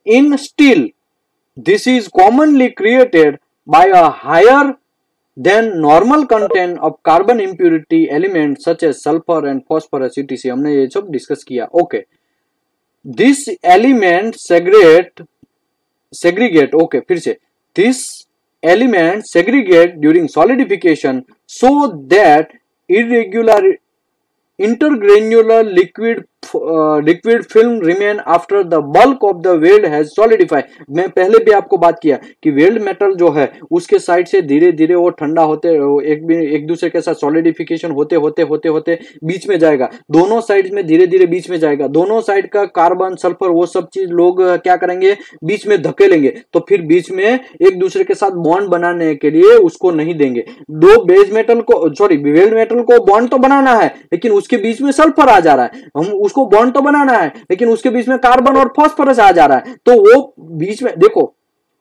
इन steel this is commonly created by a higher than normal content of carbon impurity elements such as sulfur and phosphorus etc। हमने ये सब डिस्कस किया। Okay, this element segregate okay, फिर से this element segregate during solidification so that irregular intergranular liquid film remain after the bulk of the weld has solidified। मैं पहले भी आपको बात किया कि वेल्ड मेटल जो है उसके साइड से धीरे धीरे वो ठंडा होते, एक दूसरे के साथ सॉलिडिफिकेशन होते होते होते होते बीच में जाएगा, दोनों साइड में धीरे धीरे बीच में जाएगा, दोनों साइड का कार्बन सल्फर वो सब चीज लोग क्या करेंगे, बीच में धकेलेंगे, तो फिर बीच में एक दूसरे के साथ बॉन्ड बनाने के लिए उसको नहीं देंगे। दो बेस मेटल को, सॉरी वेल्ड मेटल को बॉन्ड तो बनाना है, लेकिन उसके बीच में सल्फर आ जा रहा है, हम उसको बॉन्ड तो बनाना है लेकिन उसके बीच में कार्बन और फास्फोरस आ जा रहा है, तो वो बीच में देखो,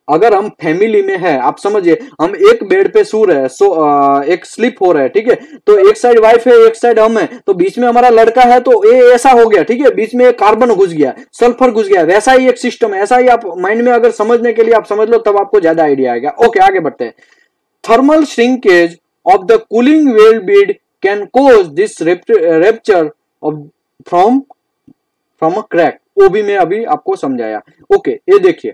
अगर हम फैमिली में है, आप समझिए हम एक बेड पे सो रहे हैं, एक स्लिप हो रहा है, ठीक है, तो एक साइड वाइफ है एक साइड हम है, तो बीच में हमारा लड़का है, तो ये ऐसा हो गया, ठीक है, बीच में कार्बन घुस गया, सल्फर घुस गया, वैसा ही एक सिस्टम है, ऐसा ही आप माइंड में अगर समझने के लिए आप समझ लो, तब आपको ज्यादा आइडिया आएगा। ओके, आगे बढ़ते हैं। Thermal shrinkage of the cooling weld bed can cause this rupture from a crack, वो भी मैं अभी आपको समझाया। ओके, ये देखिए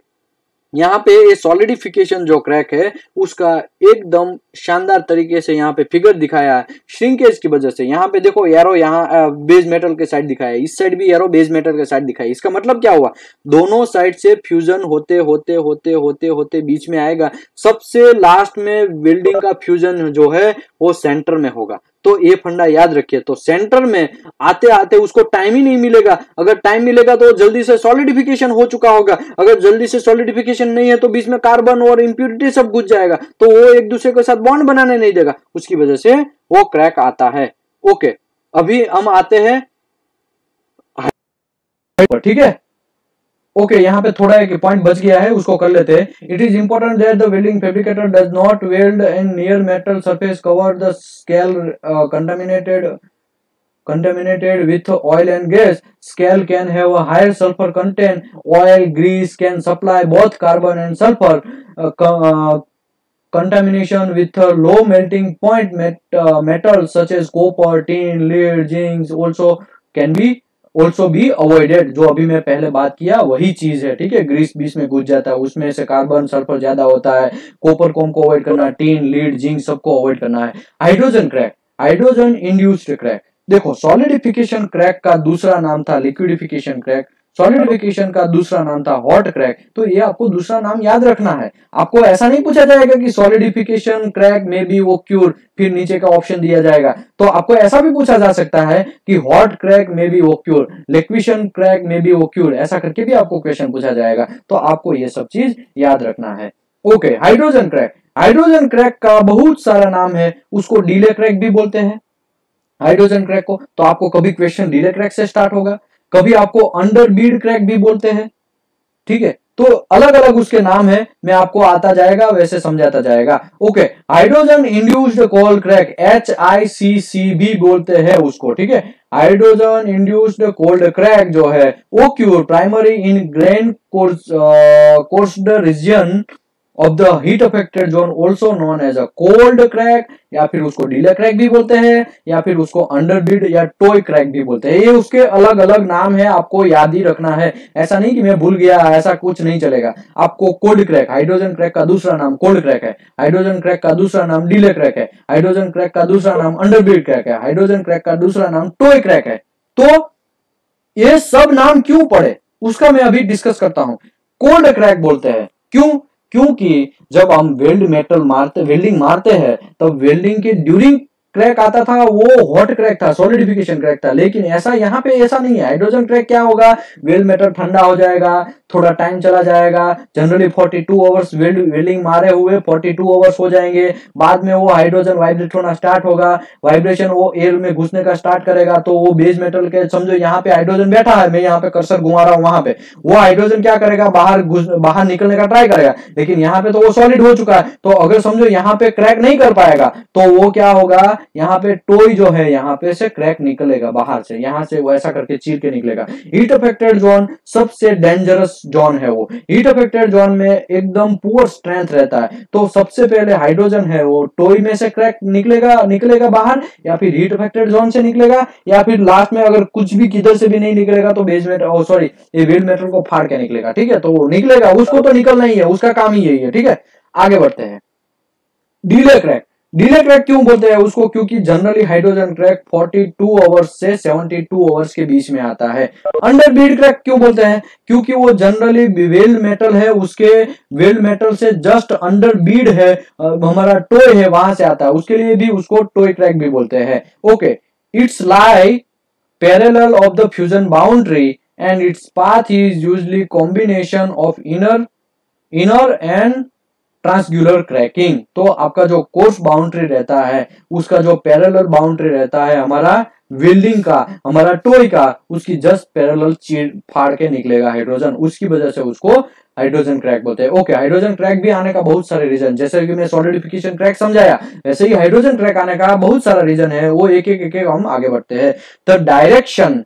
यहाँ पे ये सॉलिडिफिकेशन जो क्रैक है उसका एकदम शानदार तरीके से यहाँ पे फिगर दिखाया है श्रिंकेज की वजह से। यहाँ पे देखो एरो, यहाँ बेस मेटल के साइड दिखाया है, इस साइड भी एरो बेस मेटल के साइड दिखाया है। इसका मतलब क्या हुआ, दोनों साइड से फ्यूजन होते होते होते होते होते बीच में आएगा, सबसे लास्ट में वेल्डिंग का फ्यूजन जो है वो सेंटर में होगा। तो ये फंडा याद रखिए, तो सेंटर में आते आते उसको टाइम ही नहीं मिलेगा, अगर टाइम मिलेगा तो जल्दी से सॉलिडिफिकेशन हो चुका होगा, अगर जल्दी से सॉलिडिफिकेशन नहीं है तो बीच में कार्बन और इंप्यूरिटी सब घुस जाएगा, तो वो एक दूसरे के साथ बॉन्ड बनाने नहीं देगा, उसकी वजह से वो क्रैक आता है। ओके, अभी हम आते हैं, ठीक है। ओके, यहाँ पे थोड़ा एक पॉइंट बच गया है, उसको कर लेते हैं। It is important that the welding fabricator does not weld in near metal surface cover the scale contaminated with oil and gas. Scale can have a higher sulfur content. Oil grease can supply both carbon and sulfur. Contamination with a low melting point metals such as copper, tin, lead, zinc can be avoided। जो अभी मैं पहले बात किया वही चीज है, ठीक है। ग्रीस बीच में घुस जाता है, उसमें से कार्बन सल्फर ज्यादा होता है, कॉपर को हमको अवॉइड करना है, टीन, लीड, जिंक सबको अवॉइड करना है। Hydrogen crack, hydrogen induced crack, देखो सॉलिडिफिकेशन क्रैक का दूसरा नाम था लिक्विडिफिकेशन क्रैक, सॉलिडिफिकेशन का दूसरा नाम था हॉट क्रैक। तो ये आपको दूसरा नाम याद रखना है, आपको ऐसा नहीं पूछा जाएगा कि सॉलिडिफिकेशन क्रैक में भी वो क्यूर, फिर नीचे का ऑप्शन दिया जाएगा। तो आपको ऐसा भी पूछा जा सकता है कि हॉट क्रैक में भी वो क्यूर, लिक्विशन क्रैक में भी वो क्यूर, ऐसा करके भी आपको क्वेश्चन पूछा जाएगा। तो आपको ये सब चीज याद रखना है। Okay, hydrogen crack, hydrogen crack का बहुत सारा नाम है, उसको डीले क्रैक भी बोलते हैं हाइड्रोजन क्रैक को। तो आपको कभी क्वेश्चन डीले क्रैक से स्टार्ट होगा, कभी आपको अंडरबीड क्रैक भी बोलते हैं, ठीक है। तो अलग अलग उसके नाम है, मैं आपको आता जाएगा वैसे समझाता जाएगा। Okay, hydrogen induced cold crack HICC भी बोलते हैं उसको, ठीक है। हाइड्रोजन इंड्यूस्ड कोल्ड क्रैक जो है वो occur primary in grain coarse region of the heat affected zone also known as a cold crack, या फिर उसको डीले क्रैक भी बोलते हैं, या फिर उसको अंडरबिड या टॉय क्रैक भी बोलते हैं। ये उसके अलग अलग नाम है, आपको याद ही रखना है। ऐसा नहीं कि मैं भूल गया, ऐसा कुछ नहीं चलेगा। आपको कोल्ड क्रैक, हाइड्रोजन क्रैक का दूसरा नाम कोल्ड क्रैक है, हाइड्रोजन क्रैक का दूसरा नाम डीले क्रैक है, हाइड्रोजन क्रैक का दूसरा नाम अंडरबिड क्रैक है, हाइड्रोजन क्रैक का दूसरा नाम टॉय क्रैक है। तो ये सब नाम क्यों पड़े उसका मैं अभी डिस्कस करता हूं। कोल्ड क्रैक बोलते हैं क्यों? क्योंकि जब हम वेल्डिंग मारते हैं तब वेल्डिंग के ड्यूरिंग क्रैक आता था, वो हॉट क्रैक था, सॉलिडिफिकेशन क्रैक था। लेकिन ऐसा यहाँ पे ऐसा नहीं है। हाइड्रोजन क्रैक क्या होगा, वेल्ड मेटल ठंडा हो जाएगा, थोड़ा टाइम चला जाएगा, जनरली 42 आवर्स वेल्डिंग मारे हुए 42 आवर्स हो जाएंगे, बाद में वो हाइड्रोजन वाइब्रेट होना स्टार्ट होगा, वाइब्रेशन वो एयर में घुसने का स्टार्ट करेगा, तो वो बेस मेटल के, समझो यहाँ पे हाइड्रोजन बैठा है, मैं यहाँ पे कर्सर घुमा रहा हूँ, वहां पे वो हाइड्रोजन क्या करेगा, बाहर निकलने का ट्राई करेगा, लेकिन यहाँ पे तो वो सॉलिड हो चुका है। तो अगर समझो यहाँ पे क्रैक नहीं कर पाएगा तो वो क्या होगा, यहाँ पे टोई जो है यहाँ पे से क्रैक निकलेगा बाहर से, यहाँ से वो ऐसा करके चीर के निकलेगा। हीट अफेक्टेड जोन सबसे डेंजरस जोन है। वो हीट अफेक्टेड जोन में एकदम पुअर स्ट्रेंथ रहता है। तो सबसे पहले हाइड्रोजन है वो टोई में से क्रैक निकलेगा बाहर, या फिर हीट अफेक्टेड जोन से निकलेगा, या फिर लास्ट में अगर कुछ भी किधर से भी नहीं निकलेगा तो बेस मेटल सॉरी ये वेल्ड मेटल को फाड़ के निकलेगा। ठीक है, तो वो निकलेगा, उसको तो निकलना ही है, उसका काम ही यही है। ठीक है, आगे बढ़ते हैं। डीले क्रैक, डीले क्रैक क्यों बोलते हैं उसको, क्योंकि जनरली हाइड्रोजन क्रैक 42 आवर्स से 72 आवर्स के बीच में आता है। अंडरबीड क्रैक क्यों बोलते हैं, क्योंकि वो जनरली वेल्ड मेटल है, उसके वेल्ड मेटल से जस्ट अंडरबीड है, हमारा टोय है, वहां से आता है, उसके लिए भी उसको टोय क्रैक भी बोलते हैं। Okay, its lie parallel of the fusion boundary and its path is usually combination of inner and transgranular cracking. तो आपका जो कोर्स बाउंड्री रहता है, उसका जो पैरेलल बाउंड्री रहता है हमारा वेल्डिंग का, हमारा टोय का, उसकी जस्ट पैरेलल चीर फाड़ के निकलेगा हाइड्रोजन, उसकी वजह से उसको हाइड्रोजन क्रैक बोलते हैं। ओके, हाइड्रोजन क्रैक भी आने का बहुत सारे रीजन, जैसे कि मैं सॉलिडिफिकेशन क्रैक समझाया, वैसे ही हाइड्रोजन क्रैक आने का बहुत सारा रीजन है, वो एक एक हम आगे बढ़ते हैं। The direction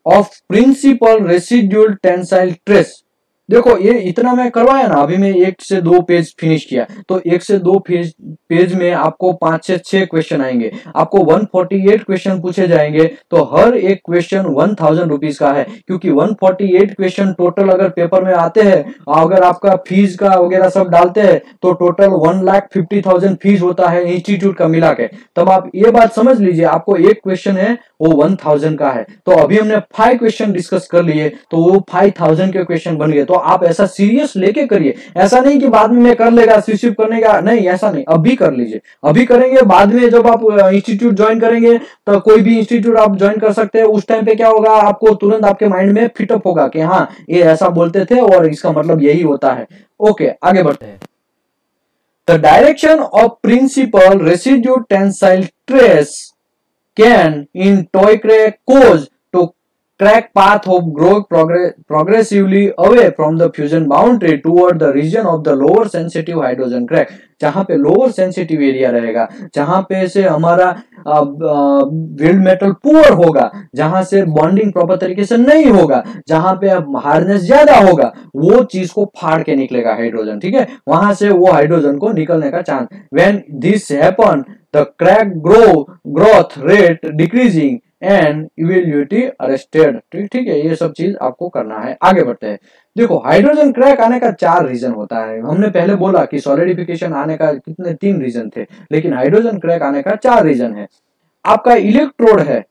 of principal residual tensile stress, देखो ये इतना मैं करवाया ना, अभी मैं 1 से 2 पेज फिनिश किया, तो 1 से 2 पेज में आपको 5 से 6 क्वेश्चन आएंगे, आपको 148 क्वेश्चन पूछे जाएंगे, तो हर एक क्वेश्चन 1000 रुपीज का है, क्योंकि 148 क्वेश्चन टोटल अगर पेपर में आते हैं, अगर आपका फीस का वगैरह सब डालते हैं तो टोटल 1,50,000 फीस होता है इंस्टीट्यूट का मिला के। तब आप ये बात समझ लीजिए, आपको एक क्वेश्चन है वो 1000 का है, तो अभी हमने 5 क्वेश्चन डिस्कस कर लिए, तो वो 5000 के क्वेश्चन बन गए। तो आप ऐसा सीरियस लेके करिए, ऐसा नहीं कि बाद में मैं कर लेगा स्विप करने का, नहीं ऐसा नहीं, अभी कर लीजिए, अभी करेंगे, बाद में जब आप इंस्टीट्यूट ज्वाइन करेंगे, तो कोई भी इंस्टीट्यूट आप ज्वाइन कर सकते हैं, उस टाइम पे क्या होगा, आपको तुरंत आपके माइंड में फिटअप होगा कि हाँ ये ऐसा बोलते थे और इसका मतलब यही होता है। ओके, आगे बढ़ते हैं। The direction of principal residue tensile stress can in toy crack cause to crack path of growth progressively away from the fusion boundary toward the region of the lower sensitive hydrogen crack। जहां पे lower sensitive area रहेगा, जहां पे से हमारा weld metal poor होगा, जहां से बॉन्डिंग प्रॉपर तरीके से नहीं होगा, जहां पे हार्डनेस ज्यादा होगा, वो चीज को फाड़ के निकलेगा हाइड्रोजन। ठीक है, वहां से वो हाइड्रोजन को निकलने का chance. When this happen the crack growth rate decreasing and इवेल्युटी अरेस्टेड। ठीक है, ये सब चीज आपको करना है। आगे बढ़ते हैं। देखो, हाइड्रोजन क्रैक आने का 4 रीजन होता है। हमने पहले बोला कि सॉलिडिफिकेशन आने का कितने 3 रीजन थे, लेकिन हाइड्रोजन क्रैक आने का 4 रीजन है। आपका इलेक्ट्रोड है,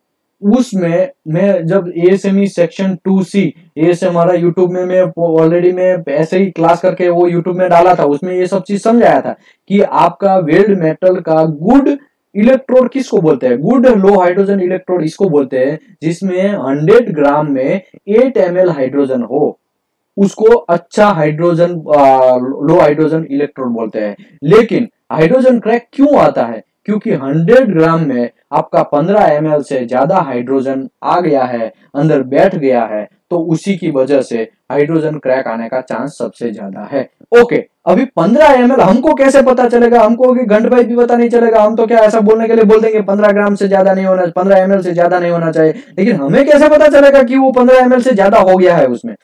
उसमें मैं जब एएसएमई सेक्शन 2C, एएसएम हमारा यूट्यूब में मैं ऑलरेडी मैं ऐसे ही क्लास करके वो यूट्यूब में डाला था, उसमें ये सब चीज समझाया था कि आपका वेल्ड मेटल का गुड इलेक्ट्रोड किसको बोलते हैं, गुड लो हाइड्रोजन इलेक्ट्रोड इसको बोलते हैं, जिसमें 100 ग्राम में 8 ml हाइड्रोजन हो, उसको अच्छा हाइड्रोजन लो हाइड्रोजन इलेक्ट्रोड बोलते हैं। लेकिन हाइड्रोजन क्रैक क्यों आता है, क्योंकि 100 ग्राम में आपका 15 ml से ज्यादा हाइड्रोजन आ गया है, अंदर बैठ गया है, तो उसी की वजह से हाइड्रोजन क्रैक आने का चांस सबसे ज्यादा है। ओके, अभी 15 ml हमको कैसे पता चलेगा, हमको कि घंटे भाई भी पता नहीं चलेगा, हम तो क्या ऐसा बोलने के लिए बोल देंगे 15 ग्राम से ज्यादा नहीं होना, 15 ml से ज्यादा नहीं होना चाहिए, लेकिन हमें कैसे पता चलेगा कि वो 15 ml से ज्यादा हो गया है उसमें।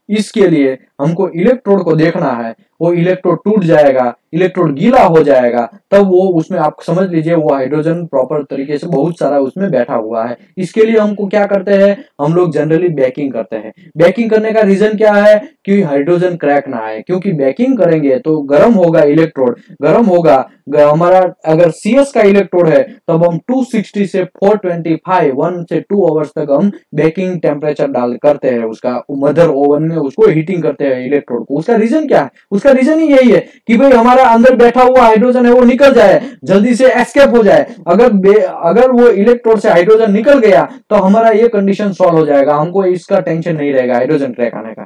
इसके लिए हमको इलेक्ट्रोड को देखना है, वो इलेक्ट्रोड टूट जाएगा, इलेक्ट्रोड गीला हो जाएगा, तब वो उसमें आप समझ लीजिए वो हाइड्रोजन प्रॉपर तरीके से बहुत सारा उसमें बैठा हुआ है। इसके लिए हमको क्या करते हैं, हम लोग जनरली बेकिंग करते हैं। बेकिंग करने का रीजन क्या है कि हाइड्रोजन क्रैक ना आए, क्योंकि बेकिंग करेंगे तो गर्म होगा इलेक्ट्रोड, गर्म होगा हमारा अगर CS का इलेक्ट्रोड है तब हम 260 से 425 1 से 2 आवर्स तक हम बेकिंग टेम्परेचर डाल करते हैं, उसका मदर ओवन में उसको हीटिंग करते हैं इलेक्ट्रोड को। उसका रीजन क्या है, उसका रीजन ही यही है कि भाई हमारा अंदर बैठा हुआ हाइड्रोजन है वो निकल जाए, जल्दी से एस्केप हो जाए। अगर वो इलेक्ट्रोड से हाइड्रोजन निकल गया तो हमारा ये कंडीशन सॉल्व हो जाएगा, हमको इसका टेंशन नहीं रहेगा हाइड्रोजन क्रैक आने का।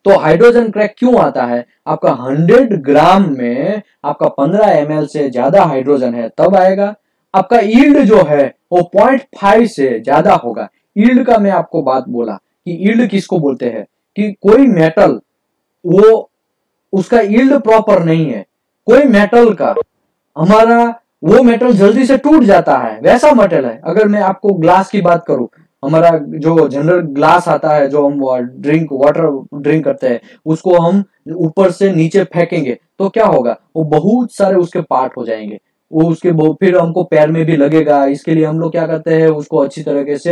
तो हाइड्रोजन क्रैक क्यों आता है, आपका 100 ग्राम में आपका 15 ml से ज्यादा हाइड्रोजन है तब आएगा। आपका यील्ड जो है वो 0.5 से ज्यादा होगा। यील्ड का मैं आपको बात बोला कि यील्ड किसको बोलते हैं, कि कोई मेटल वो उसका यील्ड प्रॉपर नहीं है, कोई मेटल का हमारा वो मेटल जल्दी से टूट जाता है, वैसा मेटल है। अगर मैं आपको ग्लास की बात करूं, हमारा जो जनरल ग्लास आता है जो हम वाटर ड्रिंक करते हैं, उसको हम ऊपर से नीचे फेंकेंगे तो क्या होगा, वो बहुत सारे उसके पार्ट हो जाएंगे, वो उसके फिर हमको पैर में भी लगेगा। इसके लिए हम लोग क्या करते हैं, उसको अच्छी तरीके से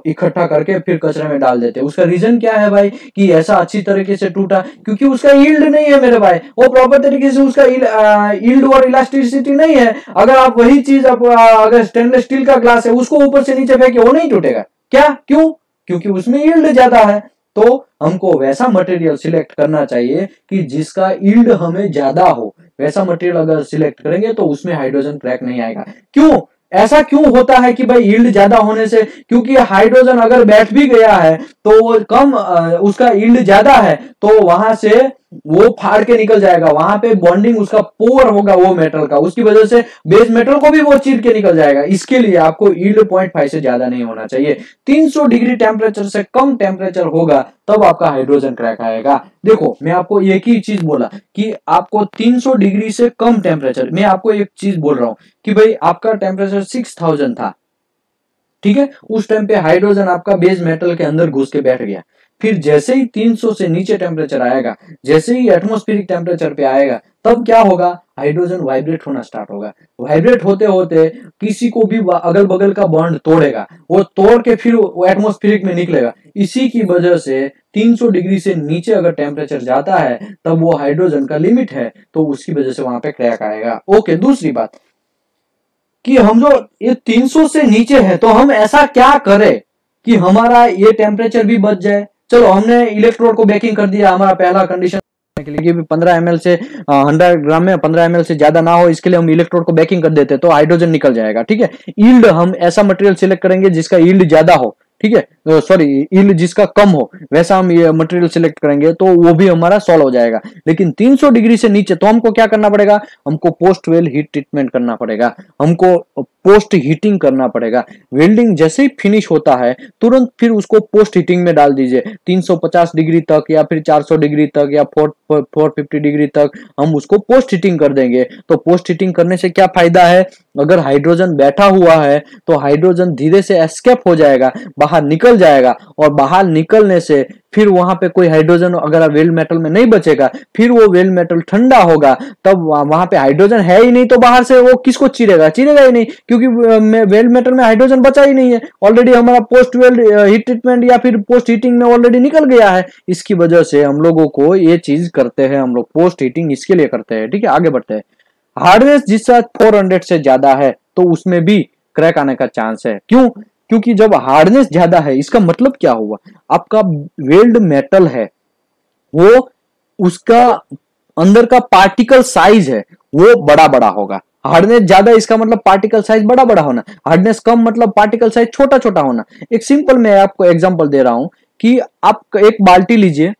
इकट्ठा करके फिर कचरे में डाल देते हैं। उसका रीजन क्या है भाई कि ऐसा अच्छी तरीके से टूटा, क्योंकि उसका यील्ड नहीं है मेरे भाई, वो प्रॉपर तरीके से उसका यील्ड और इलास्टिसिटी नहीं है। अगर आप वही चीज अगर स्टेनलेस स्टील का ग्लास है उसको ऊपर से नीचे फेंके वो नहीं टूटेगा क्या, क्यों, क्योंकि उसमें यील्ड ज्यादा है। तो हमको वैसा मटेरियल सिलेक्ट करना चाहिए कि जिसका यील्ड हमें ज्यादा हो, वैसा मटेरियल अगर सिलेक्ट करेंगे तो उसमें हाइड्रोजन क्रैक नहीं आएगा। क्यों ऐसा क्यों होता है कि भाई यील्ड ज्यादा होने से, क्योंकि हाइड्रोजन अगर बैठ भी गया है तो वो कम उसका यील्ड ज्यादा है तो वहां से वो फाड़ के निकल जाएगा, वहां पे बॉन्डिंग उसका पोर होगा वो मेटल का, उसकी वजह से बेस मेटल को भी वो चीर के निकल जाएगा। इसके लिए आपको यील्ड 0.5 से ज्यादा नहीं होना चाहिए। 300 डिग्री टेम्परेचर से कम टेम्परेचर होगा तब आपका हाइड्रोजन क्रैक आएगा। देखो मैं आपको एक ही चीज बोला कि आपको 300 डिग्री से कम टेम्परेचर, मैं आपको एक चीज बोल रहा हूं कि भाई आपका टेम्परेचर 6000 था, ठीक है, उस टाइम पे हाइड्रोजन आपका बेस मेटल के अंदर घुस के बैठ गया। फिर जैसे ही 300 से नीचे टेम्परेचर आएगा, जैसे ही एटमॉस्फेरिक टेम्परेचर पे आएगा, तब क्या होगा, हाइड्रोजन वाइब्रेट होना स्टार्ट होगा। वाइब्रेट होते होते किसी को भी अगल बगल का बॉन्ड तोड़ेगा, वो तोड़ के फिर एटमॉस्फेरिक में निकलेगा। इसी की वजह से 300 डिग्री से नीचे अगर टेम्परेचर जाता है तब वो हाइड्रोजन का लिमिट है, तो उसकी वजह से वहां पे क्रैक आएगा। ओके, दूसरी बात कि हम जो ये 300 से नीचे है तो हम ऐसा क्या करें कि हमारा ये टेम्परेचर भी बच जाए। चलो हमने इलेक्ट्रोड को बेकिंग कर दिया, हमारा पहला कंडीशन के लिए भी 15 ml से 100 ग्राम में 15 ml से ज्यादा ना हो, इसके लिए हम इलेक्ट्रोड को बेकिंग कर देते हैं तो हाइड्रोजन निकल जाएगा, ठीक है। यील्ड हम ऐसा मटेरियल सिलेक्ट करेंगे जिसका यील्ड ज्यादा हो, ठीक है, सॉरी यील्ड जिसका कम हो, वैसा हम ये मटेरियल सिलेक्ट करेंगे तो वो भी हमारा सॉल्व हो जाएगा। लेकिन 300 डिग्री से नीचे तो हमको क्या करना पड़ेगा, हमको पोस्ट वेल हीट ट्रीटमेंट करना पड़ेगा, हमको पोस्ट हीटिंग करना पड़ेगा। वेल्डिंग जैसे ही फिनिश होता है तुरंत फिर उसको पोस्ट हीटिंग में डाल दीजिए, 350 डिग्री तक या फिर 400 डिग्री तक या 450 डिग्री तक हम उसको पोस्ट हीटिंग कर देंगे। तो पोस्ट हीटिंग करने से क्या फायदा है, अगर हाइड्रोजन बैठा हुआ है तो हाइड्रोजन धीरे से एस्केप हो जाएगा, बाहर निकल जाएगा, और बाहर निकलने से फिर वहां पे कोई हाइड्रोजन अगर वेल मेटल में नहीं बचेगा, फिर वो वेल मेटल ठंडा होगा, तब वहां पे हाइड्रोजन है ही नहीं तो बाहर से वो किसको चीरेगा, चीरेगा ही नहीं, क्योंकि वेल मेटल में हाइड्रोजन बचा ही नहीं है, ऑलरेडी हमारा पोस्ट वेल हीट ट्रीटमेंट या फिर पोस्ट हीटिंग में ऑलरेडी निकल गया है। इसकी वजह से हम लोगों को ये चीज करते हैं, हम लोग पोस्ट हीटिंग इसके लिए करते हैं, ठीक है। आगे बढ़ते हैं। हार्डनेस जिसका 400 से ज्यादा है तो उसमें भी क्रैक आने का चांस है। क्यों, क्योंकि जब हार्डनेस ज्यादा है इसका मतलब क्या हुआ, आपका वेल्ड मेटल है वो उसका अंदर का पार्टिकल साइज है वो बड़ा बड़ा होगा। हार्डनेस ज्यादा इसका मतलब पार्टिकल साइज बड़ा बड़ा होना, हार्डनेस कम मतलब पार्टिकल साइज छोटा छोटा होना। एक सिंपल मैं आपको एग्जांपल दे रहा हूं कि आप एक बाल्टी लीजिए,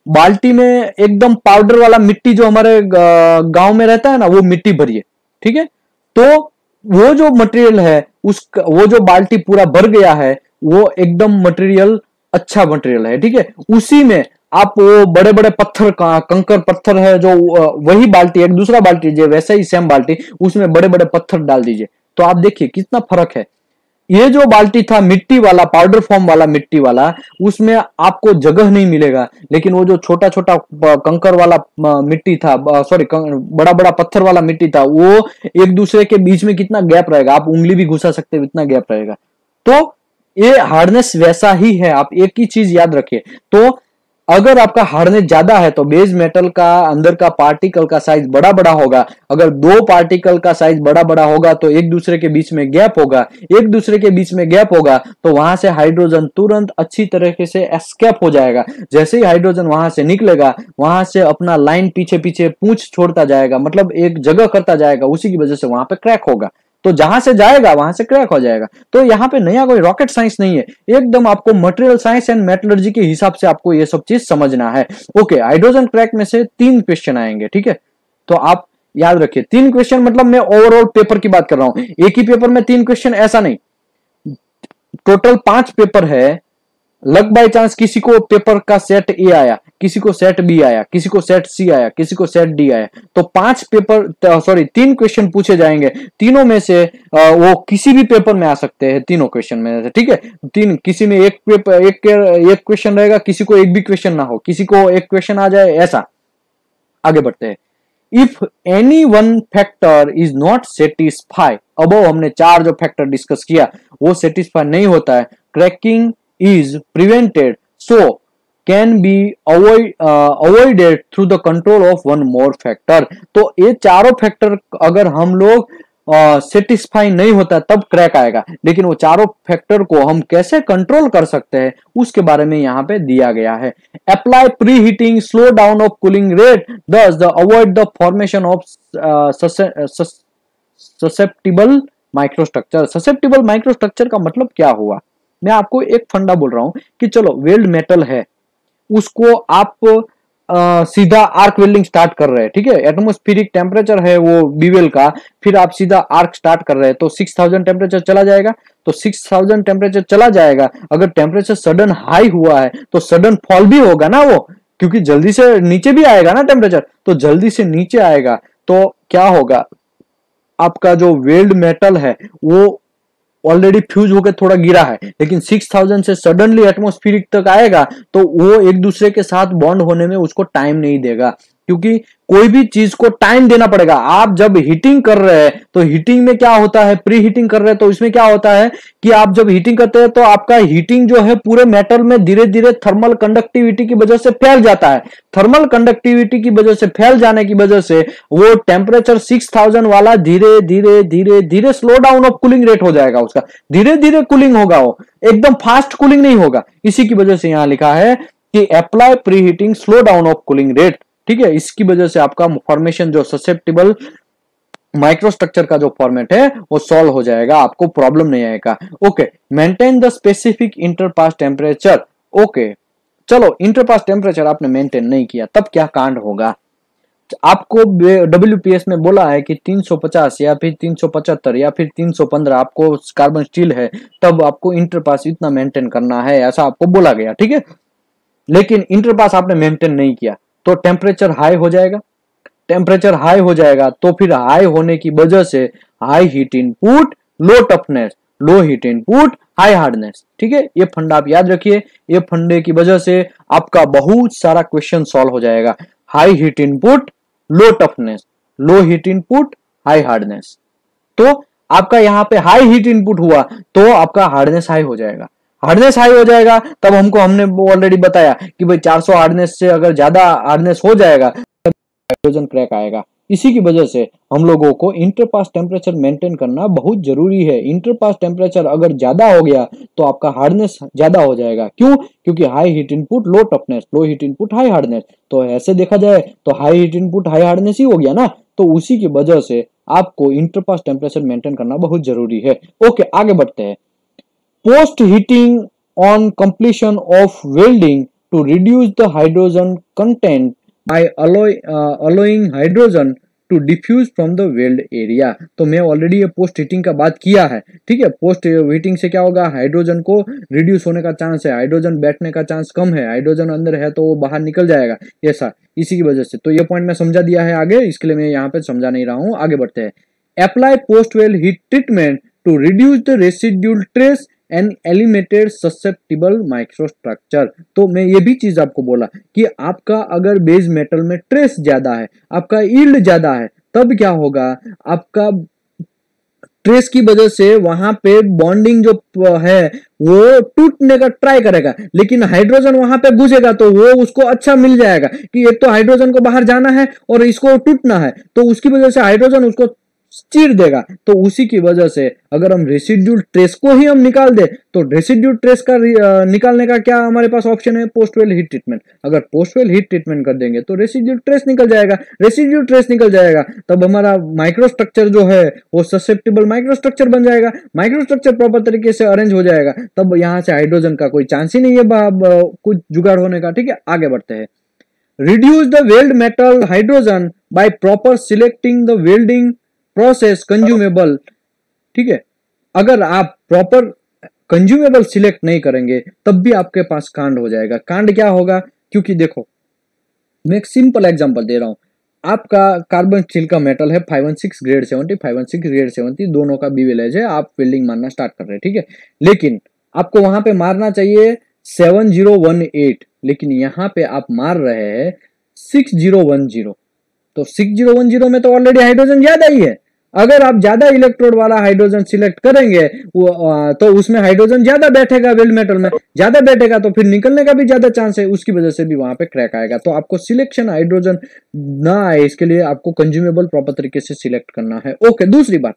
बाल्टी में एकदम पाउडर वाला मिट्टी जो हमारे गांव में रहता है ना, वो मिट्टी भरिए, ठीक है। तो वो जो मटेरियल है वो जो बाल्टी पूरा भर गया है वो एकदम मटेरियल अच्छा मटेरियल है, ठीक है। उसी में आप वो बड़े बड़े पत्थर का कंकर पत्थर है जो वही बाल्टी एक दूसरा बाल्टी जो वैसे ही सेम बाल्टी उसमें बड़े बड़े पत्थर डाल दीजिए तो आप देखिए कितना फर्क है। ये जो बाल्टी था मिट्टी वाला, पाउडर फॉर्म वाला मिट्टी वाला, उसमें आपको जगह नहीं मिलेगा। लेकिन वो जो छोटा छोटा कंकर वाला मिट्टी था, सॉरी बड़ा बड़ा पत्थर वाला मिट्टी था, वो एक दूसरे के बीच में कितना गैप रहेगा, आप उंगली भी घुसा सकते हो, इतना गैप रहेगा। तो ये हार्डनेस वैसा ही है, आप एक ही चीज याद रखिए। तो अगर आपका हार्डनेस ज्यादा है तो बेस मेटल का अंदर का पार्टिकल का साइज बड़ा बड़ा होगा। अगर दो पार्टिकल का साइज बड़ा बड़ा होगा तो एक दूसरे के बीच में गैप होगा, एक दूसरे के बीच में गैप होगा तो वहां से हाइड्रोजन तुरंत अच्छी तरीके से एस्केप हो जाएगा। जैसे ही हाइड्रोजन वहां से निकलेगा, वहां से अपना लाइन पीछे पीछे पूंछ छोड़ता जाएगा, मतलब एक जगह करता जाएगा, उसी की वजह से वहां पे क्रैक होगा। तो जहां से जाएगा वहां से क्रैक हो जाएगा। तो यहाँ पे नया कोई रॉकेट साइंस नहीं है, एकदम आपको मटेरियल साइंस एंड मेटलर्जी के हिसाब से आपको ये सब चीज समझना है। ओके, हाइड्रोजन क्रैक में से 3 क्वेश्चन आएंगे, ठीक है। तो आप याद रखिए 3 क्वेश्चन, मतलब मैं ओवरऑल पेपर की बात कर रहा हूं, एक ही पेपर में 3 क्वेश्चन ऐसा नहीं, टोटल 5 पेपर है। लक बाय चांस किसी को पेपर का सेट ए आया, किसी को सेट बी आया, किसी को सेट सी आया, किसी को सेट डी आया, तो 5 पेपर सॉरी 3 क्वेश्चन पूछे जाएंगे। तीनों में से वो किसी भी पेपर में आ सकते हैं, तीनों क्वेश्चन में से, ठीक है। तीन, किसी में एक पेपर एक क्वेश्चन रहेगा, किसी को एक भी क्वेश्चन ना हो, किसी को एक क्वेश्चन आ जाए, ऐसा। आगे बढ़ते हैं। If any one factor is not satisfy, अब हमने 4 जो फैक्टर डिस्कस किया वो सेटिस्फाई नहीं होता है, cracking is prevented, so can be avoided through the control of one more factor। तो ये चारों फैक्टर अगर हम लोग सेटिस्फाई नहीं होता तब क्रैक आएगा, लेकिन वो चारों फैक्टर को हम कैसे कंट्रोल कर सकते हैं उसके बारे में यहाँ पे दिया गया है। Apply pre heating, slow down of cooling rate, thus the avoid the formation of susceptible microstructure। Susceptible microstructure का मतलब क्या हुआ, मैं आपको एक फंडा बोल रहा हूं कि चलो वेल्ड मेटल है, उसको आप सीधा आर्क वेल्डिंग स्टार्ट कर रहे हैं, ठीक है। एटमॉस्फेरिक टेम्परेचर है वो बीवेल का, फिर आप सीधा आर्क स्टार्ट कर रहे हैं तो 6000 टेम्परेचर चला जाएगा। तो 6000 टेम्परेचर चला जाएगा, अगर टेम्परेचर सडन हाई हुआ है तो सडन फॉल भी होगा ना वो, क्योंकि जल्दी से नीचे भी आएगा ना टेम्परेचर, तो जल्दी से नीचे आएगा तो क्या होगा, आपका जो वेल्ड मेटल है वो ऑलरेडी फ्यूज होकर थोड़ा गिरा है, लेकिन 6000 से सडनली एटमॉस्फेरिक तक आएगा तो वो एक दूसरे के साथ बॉन्ड होने में उसको टाइम नहीं देगा, क्योंकि कोई भी चीज को टाइम देना पड़ेगा। आप जब हीटिंग कर रहे हैं तो हीटिंग में क्या होता है, प्री हीटिंग कर रहे हैं तो इसमें क्या होता है कि आप जब हीटिंग करते हैं तो आपका हीटिंग जो है पूरे मेटल में धीरे धीरे थर्मल कंडक्टिविटी की वजह से फैल जाता है। थर्मल कंडक्टिविटी की वजह से फैल जाने की वजह से वो टेम्परेचर 6000 वाला धीरे धीरे धीरे धीरे slow down of cooling rate हो जाएगा, उसका धीरे धीरे कूलिंग होगा, वो एकदम फास्ट कूलिंग नहीं होगा। इसी की वजह से यहां लिखा है कि apply pre heating, slow down of cooling rate, ठीक है। इसकी वजह से आपका फॉर्मेशन जो ससेप्टिबल माइक्रोस्ट्रक्चर का जो फॉर्मेट है वो सॉल्व हो जाएगा, आपको प्रॉब्लम नहीं आएगा। Okay, maintain the specific interpass temperature. Okay, चलो इंटरपास टेम्परेचर आपने मेंटेन नहीं किया तब क्या कांड होगा। आपको WPS में बोला है कि 350 या फिर 375 या फिर 315 आपको कार्बन स्टील है, तब आपको इंटरपास इतना मेंटेन करना है, ऐसा आपको बोला गया, ठीक है। लेकिन इंटरपास आपने मेंटेन नहीं किया तो टेम्परेचर हाई हो जाएगा। टेम्परेचर हाई हो जाएगा तो फिर हाई होने की वजह से high heat input, low toughness, low heat input, high hardness, ठीक है। ये फंडा आप याद रखिए, ये फंडे की वजह से आपका बहुत सारा क्वेश्चन सॉल्व हो जाएगा। High heat input, low toughness, low heat input, high hardness. तो आपका यहाँ पे हाई हीट इनपुट हुआ तो आपका हार्डनेस हाई हो जाएगा। हार्डनेस हाई हो जाएगा तब हमने ऑलरेडी बताया कि भाई 400 हार्डनेस से अगर ज्यादा हार्डनेस हो जाएगा तब हाइड्रोजन क्रैक आएगा। इसी की वजह से हम लोगों को इंटरपास टेम्परेचर मेंटेन करना बहुत जरूरी है। इंटरपास टेम्परेचर अगर ज्यादा हो गया तो आपका हार्डनेस ज्यादा हो जाएगा। क्यों? क्योंकि high heat input, low toughness, low heat input, high hardness. तो ऐसे देखा जाए तो high heat input, high hardness ही हो गया ना। तो उसी की वजह से आपको इंटरपास टेम्परेचर मेंटेन करना बहुत जरूरी है। ओके, आगे बढ़ते हैं। Post heating on completion of welding to reduce the hydrogen content by allowing hydrogen to diffuse from the weld area। तो मैं ऑलरेडी ये पोस्ट हीटिंग का बात किया है, ठीक है। पोस्ट हीटिंग से क्या होगा, हाइड्रोजन को रिड्यूस होने का चांस है, हाइड्रोजन बैठने का चांस कम है, हाइड्रोजन अंदर है तो वो बाहर निकल जाएगा, ऐसा। इसी की वजह से तो ये पॉइंट मैं समझा दिया है आगे, इसके लिए मैं यहाँ पे समझा नहीं रहा हूँ। आगे बढ़ते हैं। Apply post weld heat treatment to reduce the residual stress and eliminated susceptible microstructure. तो मैं ये भी चीज आपको बोला कि आपका अगर बेस मेटल में ट्रेस ज्यादा है, आपका यील्ड ज्यादा है, तब क्या होगा, आपका ट्रेस की वजह से वहां पे बॉन्डिंग जो है वो टूटने का ट्राई करेगा, लेकिन हाइड्रोजन वहां पे घुसेगा तो वो उसको अच्छा मिल जाएगा कि एक तो हाइड्रोजन को बाहर जाना है और इसको टूटना है, तो उसकी वजह से हाइड्रोजन उसको चीर देगा। तो उसी की वजह से अगर हम रेसिड्यूल ट्रेस को ही हम निकाल दे तो रेसिड्यूल ट्रेस का निकालने का क्या हमारे पास ऑप्शन है, पोस्टवेल हीट ट्रीटमेंट। अगर पोस्टवेल हीट ट्रीटमेंट कर देंगे तो रेसिड्यूल ट्रेस निकल जाएगा, रेसिड्यूल ट्रेस निकल जाएगा, तब हमारा माइक्रोस्ट्रक्चर जो है वो ससेप्टिबल माइक्रोस्ट्रक्चर बन जाएगा, माइक्रोस्ट्रक्चर प्रॉपर तरीके से अरेंज हो जाएगा, तब यहां से हाइड्रोजन का कोई चांस ही नहीं है कुछ जुगाड़ होने का। ठीक है, आगे बढ़ते हैं। Reduce the weld metal hydrogen by proper selecting the welding process consumable. ठीक है, अगर आप प्रॉपर कंज्यूमेबल सिलेक्ट नहीं करेंगे तब भी आपके पास कांड हो जाएगा। कांड क्या होगा, क्योंकि देखो मैं एक सिंपल एग्जांपल दे रहा हूं, आपका कार्बन स्टील का मेटल है 516 ग्रेड 70, 516 ग्रेड 70 दोनों का बी विलेज है, आप वेल्डिंग मारना स्टार्ट कर रहे हैं। ठीक है, लेकिन आपको वहां पे मारना चाहिए 7018, लेकिन यहां पे आप मार रहे हैं 6010, तो 6010 में तो ऑलरेडी हाइड्रोजन ज्यादा ही है। अगर आप ज्यादा इलेक्ट्रोड वाला हाइड्रोजन सिलेक्ट करेंगे तो उसमें हाइड्रोजन ज्यादा बैठेगा, वेल्ड मेटल में ज्यादा बैठेगा, तो फिर निकलने का भी ज्यादा चांस है, उसकी वजह से भी वहां पे क्रैक आएगा। तो आपको सिलेक्शन हाइड्रोजन ना आए इसके लिए आपको कंज्यूमेबल प्रॉपर तरीके से सिलेक्ट करना है। ओके, दूसरी बात,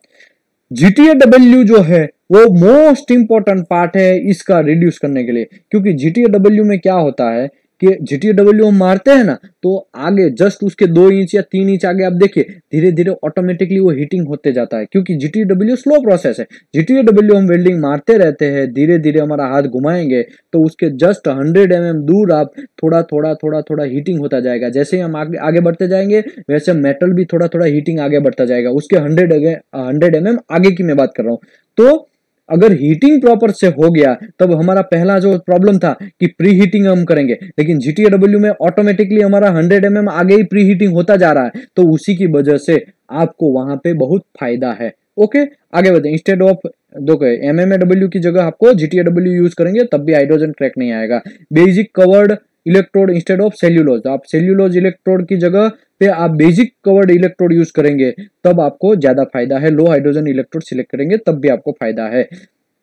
GTAW जो है वो मोस्ट इंपॉर्टेंट पार्ट है इसका रिड्यूस करने के लिए, क्योंकि GTAW में क्या होता है कि GTAW हम मारते हैं ना तो आगे जस्ट उसके 2 इंच या 3 इंच आगे आप देखिए धीरे धीरे ऑटोमेटिकली वो हीटिंग होते जाता है, क्योंकि GTAW स्लो प्रोसेस है। GTAW हम वेल्डिंग मारते रहते हैं, धीरे धीरे हमारा हाथ घुमाएंगे तो उसके जस्ट 100 mm दूर आप थोड़ा थोड़ा थोड़ा थोड़ा हीटिंग होता जाएगा। जैसे ही हम आगे बढ़ते जाएंगे वैसे मेटल भी थोड़ा थोड़ा हीटिंग आगे बढ़ता जाएगा, उसके 100 mm आगे की मैं बात कर रहा हूं। तो अगर हीटिंग प्रॉपर से हो गया तब हमारा पहला जो प्रॉब्लम था कि प्री हीटिंग हम करेंगे, लेकिन GTAW में ऑटोमेटिकली हमारा 100 mm आगे ही प्री हीटिंग होता जा रहा है, तो उसी की वजह से आपको वहां पे बहुत फायदा है। ओके, आगे बढ़ते हैं। इंस्टेड ऑफ MMAW की जगह आपको GTAW यूज करेंगे तब भी हाइड्रोजन क्रैक नहीं आएगा। Basic covered electrode instead of cellulose, आप सेल्यूलोज इलेक्ट्रोड की जगह पे आप बेसिक कवर्ड इलेक्ट्रोड यूज करेंगे तब आपको ज्यादा फायदा है। लो हाइड्रोजन इलेक्ट्रोड सिलेक्ट करेंगे तब भी आपको फायदा है।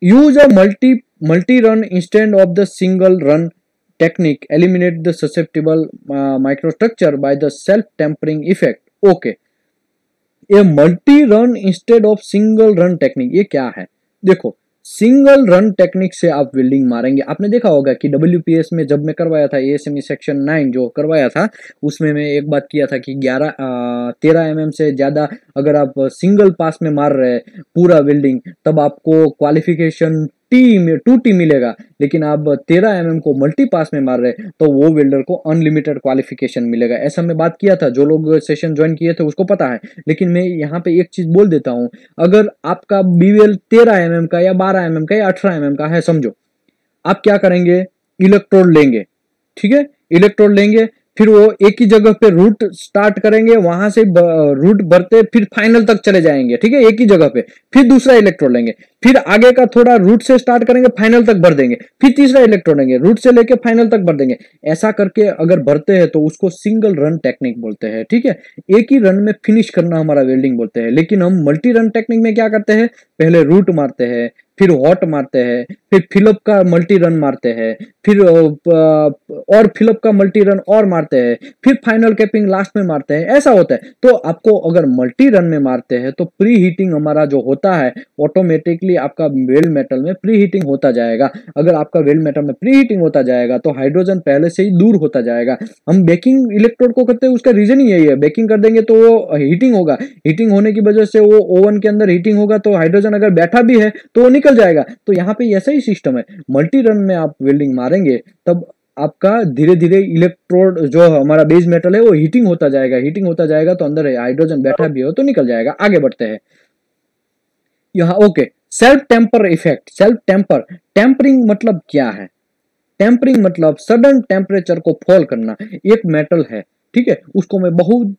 Use a multi run instead of the single run technique, eliminate the susceptible microstructure by the self tempering effect. Okay, ये multi run instead of single run technique ये क्या है, देखो सिंगल रन टेक्निक से आप वेल्डिंग मारेंगे। आपने देखा होगा कि WPS में जब मैं करवाया था ASME सेक्शन 9 जो करवाया था उसमें मैं एक बात किया था कि 13 mm से ज्यादा अगर आप सिंगल पास में मार रहे हैं पूरा वेल्डिंग तब आपको क्वालिफिकेशन 2T मिलेगा, लेकिन आप 13 mm को मल्टी पास में मार रहे तो वो वेल्डर को अनलिमिटेड क्वालिफिकेशन मिलेगा। ऐसा मैं बात किया था, जो लोग सेशन ज्वाइन किए थे उसको पता है, लेकिन मैं यहाँ पे एक चीज बोल देता हूँ, अगर आपका BWL 13 mm का या 12 mm का या 18 mm का है समझो, आप क्या करेंगे, इलेक्ट्रोड लेंगे। ठीक है, इलेक्ट्रोड लेंगे, फिर वो एक ही जगह पे रूट स्टार्ट करेंगे, वहां से रूट भरते फिर फाइनल तक चले जाएंगे। ठीक है, एक ही जगह पे, फिर दूसरा इलेक्ट्रोड लेंगे, फिर आगे का थोड़ा रूट से स्टार्ट करेंगे, फाइनल तक भर देंगे, फिर तीसरा इलेक्ट्रोड लेंगे, रूट से लेके फाइनल तक भर देंगे। ऐसा करके अगर भरते हैं तो उसको सिंगल रन टेक्निक बोलते हैं। ठीक है, एक ही रन में फिनिश करना हमारा वेल्डिंग बोलते हैं। लेकिन हम मल्टी रन टेक्निक में क्या करते हैं, पहले रूट मारते हैं, फिर हॉट मारते हैं, फिर फिलअप का मल्टी रन मारते हैं, फिर और फिलअप का मल्टी रन और मारते हैं, फिर फाइनल कैपिंग लास्ट में मारते हैं, ऐसा होता है। तो आपको अगर मल्टी रन में मारते हैं तो प्री हीटिंग हमारा जो होता है ऑटोमेटिकली आपका वेल्ड मेटल में प्री हीटिंग होता जाएगा। अगर आपका वेल्ड मेटल में प्री हीटिंग होता जाएगा तो हाइड्रोजन पहले से ही दूर होता जाएगा। हम बेकिंग इलेक्ट्रोड को करते हैं, उसका रीजन ही यही है, बेकिंग कर देंगे तो वो हीटिंग होगा, हीटिंग होने की वजह से वो ओवन के अंदर हीटिंग होगा तो हाइड्रोजन अगर बैठा भी है तो वो निकल जाएगा। तो यहाँ पे ऐसा ही सिस्टम है, मल्टी रन में आप वेल्डिंग मारेंगे तब आपका धीरे धीरे इलेक्ट्रोड जो हमारा बेस मेटल है वो हीटिंग होता जाएगा, हीटिंग होता जाएगा तो अंदर हाइड्रोजन बैठा भी हो तो निकल जाएगा। आगे बढ़ते हैं यहाँ। Okay, self temper effect. Self tempering मतलब क्या है, टेम्परिंग मतलब सडन टेम्परेचर को फॉल करना। एक मेटल है, ठीक है, उसको मैं बहुत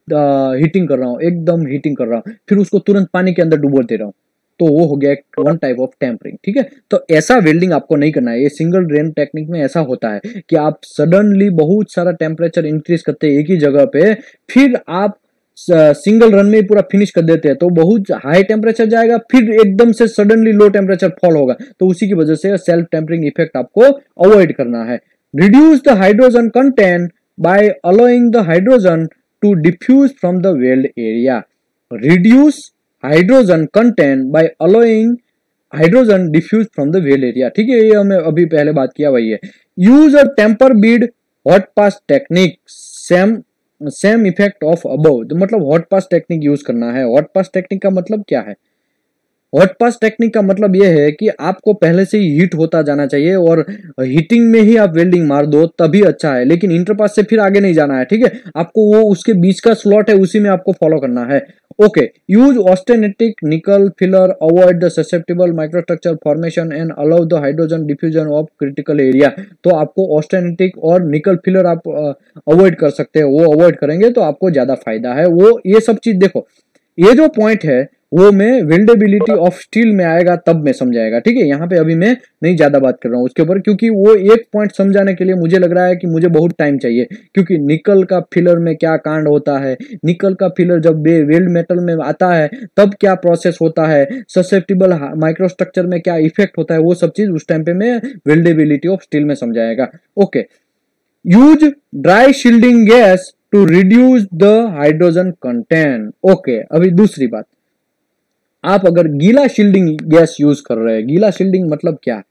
हीटिंग कर रहा हूँ, एकदम हीटिंग कर रहा हूँ, फिर उसको तुरंत पानी के अंदर डुबो दे रहा हूँ, तो वो हो गया वन टाइप ऑफ टेम्परिंग। ठीक है, तो ऐसा वेल्डिंग आपको नहीं करना है। ये सिंगल ड्रेन टेक्निक में ऐसा होता है कि आप सडनली बहुत सारा टेम्परेचर इंक्रीज करते हैं एक ही जगह पे, फिर आप सिंगल रन में पूरा फिनिश कर देते हैं, तो बहुत हाई टेम्परेचर जाएगा, फिर एकदम से सडनली लो टेम्परेचर फॉल होगा, तो उसी की वजह से सेल्फ टेम्परिंग इफेक्ट आपको अवॉइड करना है। Reduce the hydrogen content by allowing the hydrogen to diffuse from the weld area. Reduce hydrogen content by allowing hydrogen diffuse from the well area. ठीक है, ये हमें अभी पहले बात किया वही है। Use a temper bead hot pass technique, same effect of above, मतलब हॉट पास टेक्निक यूज करना है। हॉट पास टेक्निक का मतलब क्या है? हॉट पास टेक्निक का मतलब यह है कि आपको पहले से ही हीट होता जाना चाहिए और हीटिंग में ही आप वेल्डिंग मार दो तभी अच्छा है, लेकिन इंटरपास से फिर आगे नहीं जाना है। ठीक है, आपको वो उसके बीच का स्लॉट है उसी में आपको फॉलो करना है। ओके, यूज ऑस्टेनेटिक निकल filler, avoid the susceptible microstructure formation and allow the hydrogen diffusion of critical area. तो आपको ऑस्टेनेटिक और निकल फिलर आप अवॉइड कर सकते हैं, वो अवॉइड करेंगे तो आपको ज्यादा फायदा है। वो ये सब चीज देखो, ये जो पॉइंट है वो मैं वेल्डेबिलिटी ऑफ स्टील में आएगा तब मैं समझाएगा। ठीक है, यहाँ पे अभी मैं नहीं ज्यादा बात कर रहा हूँ उसके ऊपर, क्योंकि वो एक पॉइंट समझाने के लिए मुझे लग रहा है कि मुझे बहुत टाइम चाहिए, क्योंकि निकल का फिलर में क्या कांड होता है, निकल का फिलर जब वेल्ड मेटल में आता है तब क्या प्रोसेस होता है, ससेप्टेबल माइक्रोस्ट्रक्चर में क्या इफेक्ट होता है, वो सब चीज उस टाइम पे मैं वेल्डेबिलिटी ऑफ स्टील में समझाएगा। Okay, use dry shielding gas to reduce the hydrogen content. Okay, अभी दूसरी बात, आप अगर गीला शील्डिंग गैस यूज कर रहे हैं, गीला शील्डिंग मतलब क्या?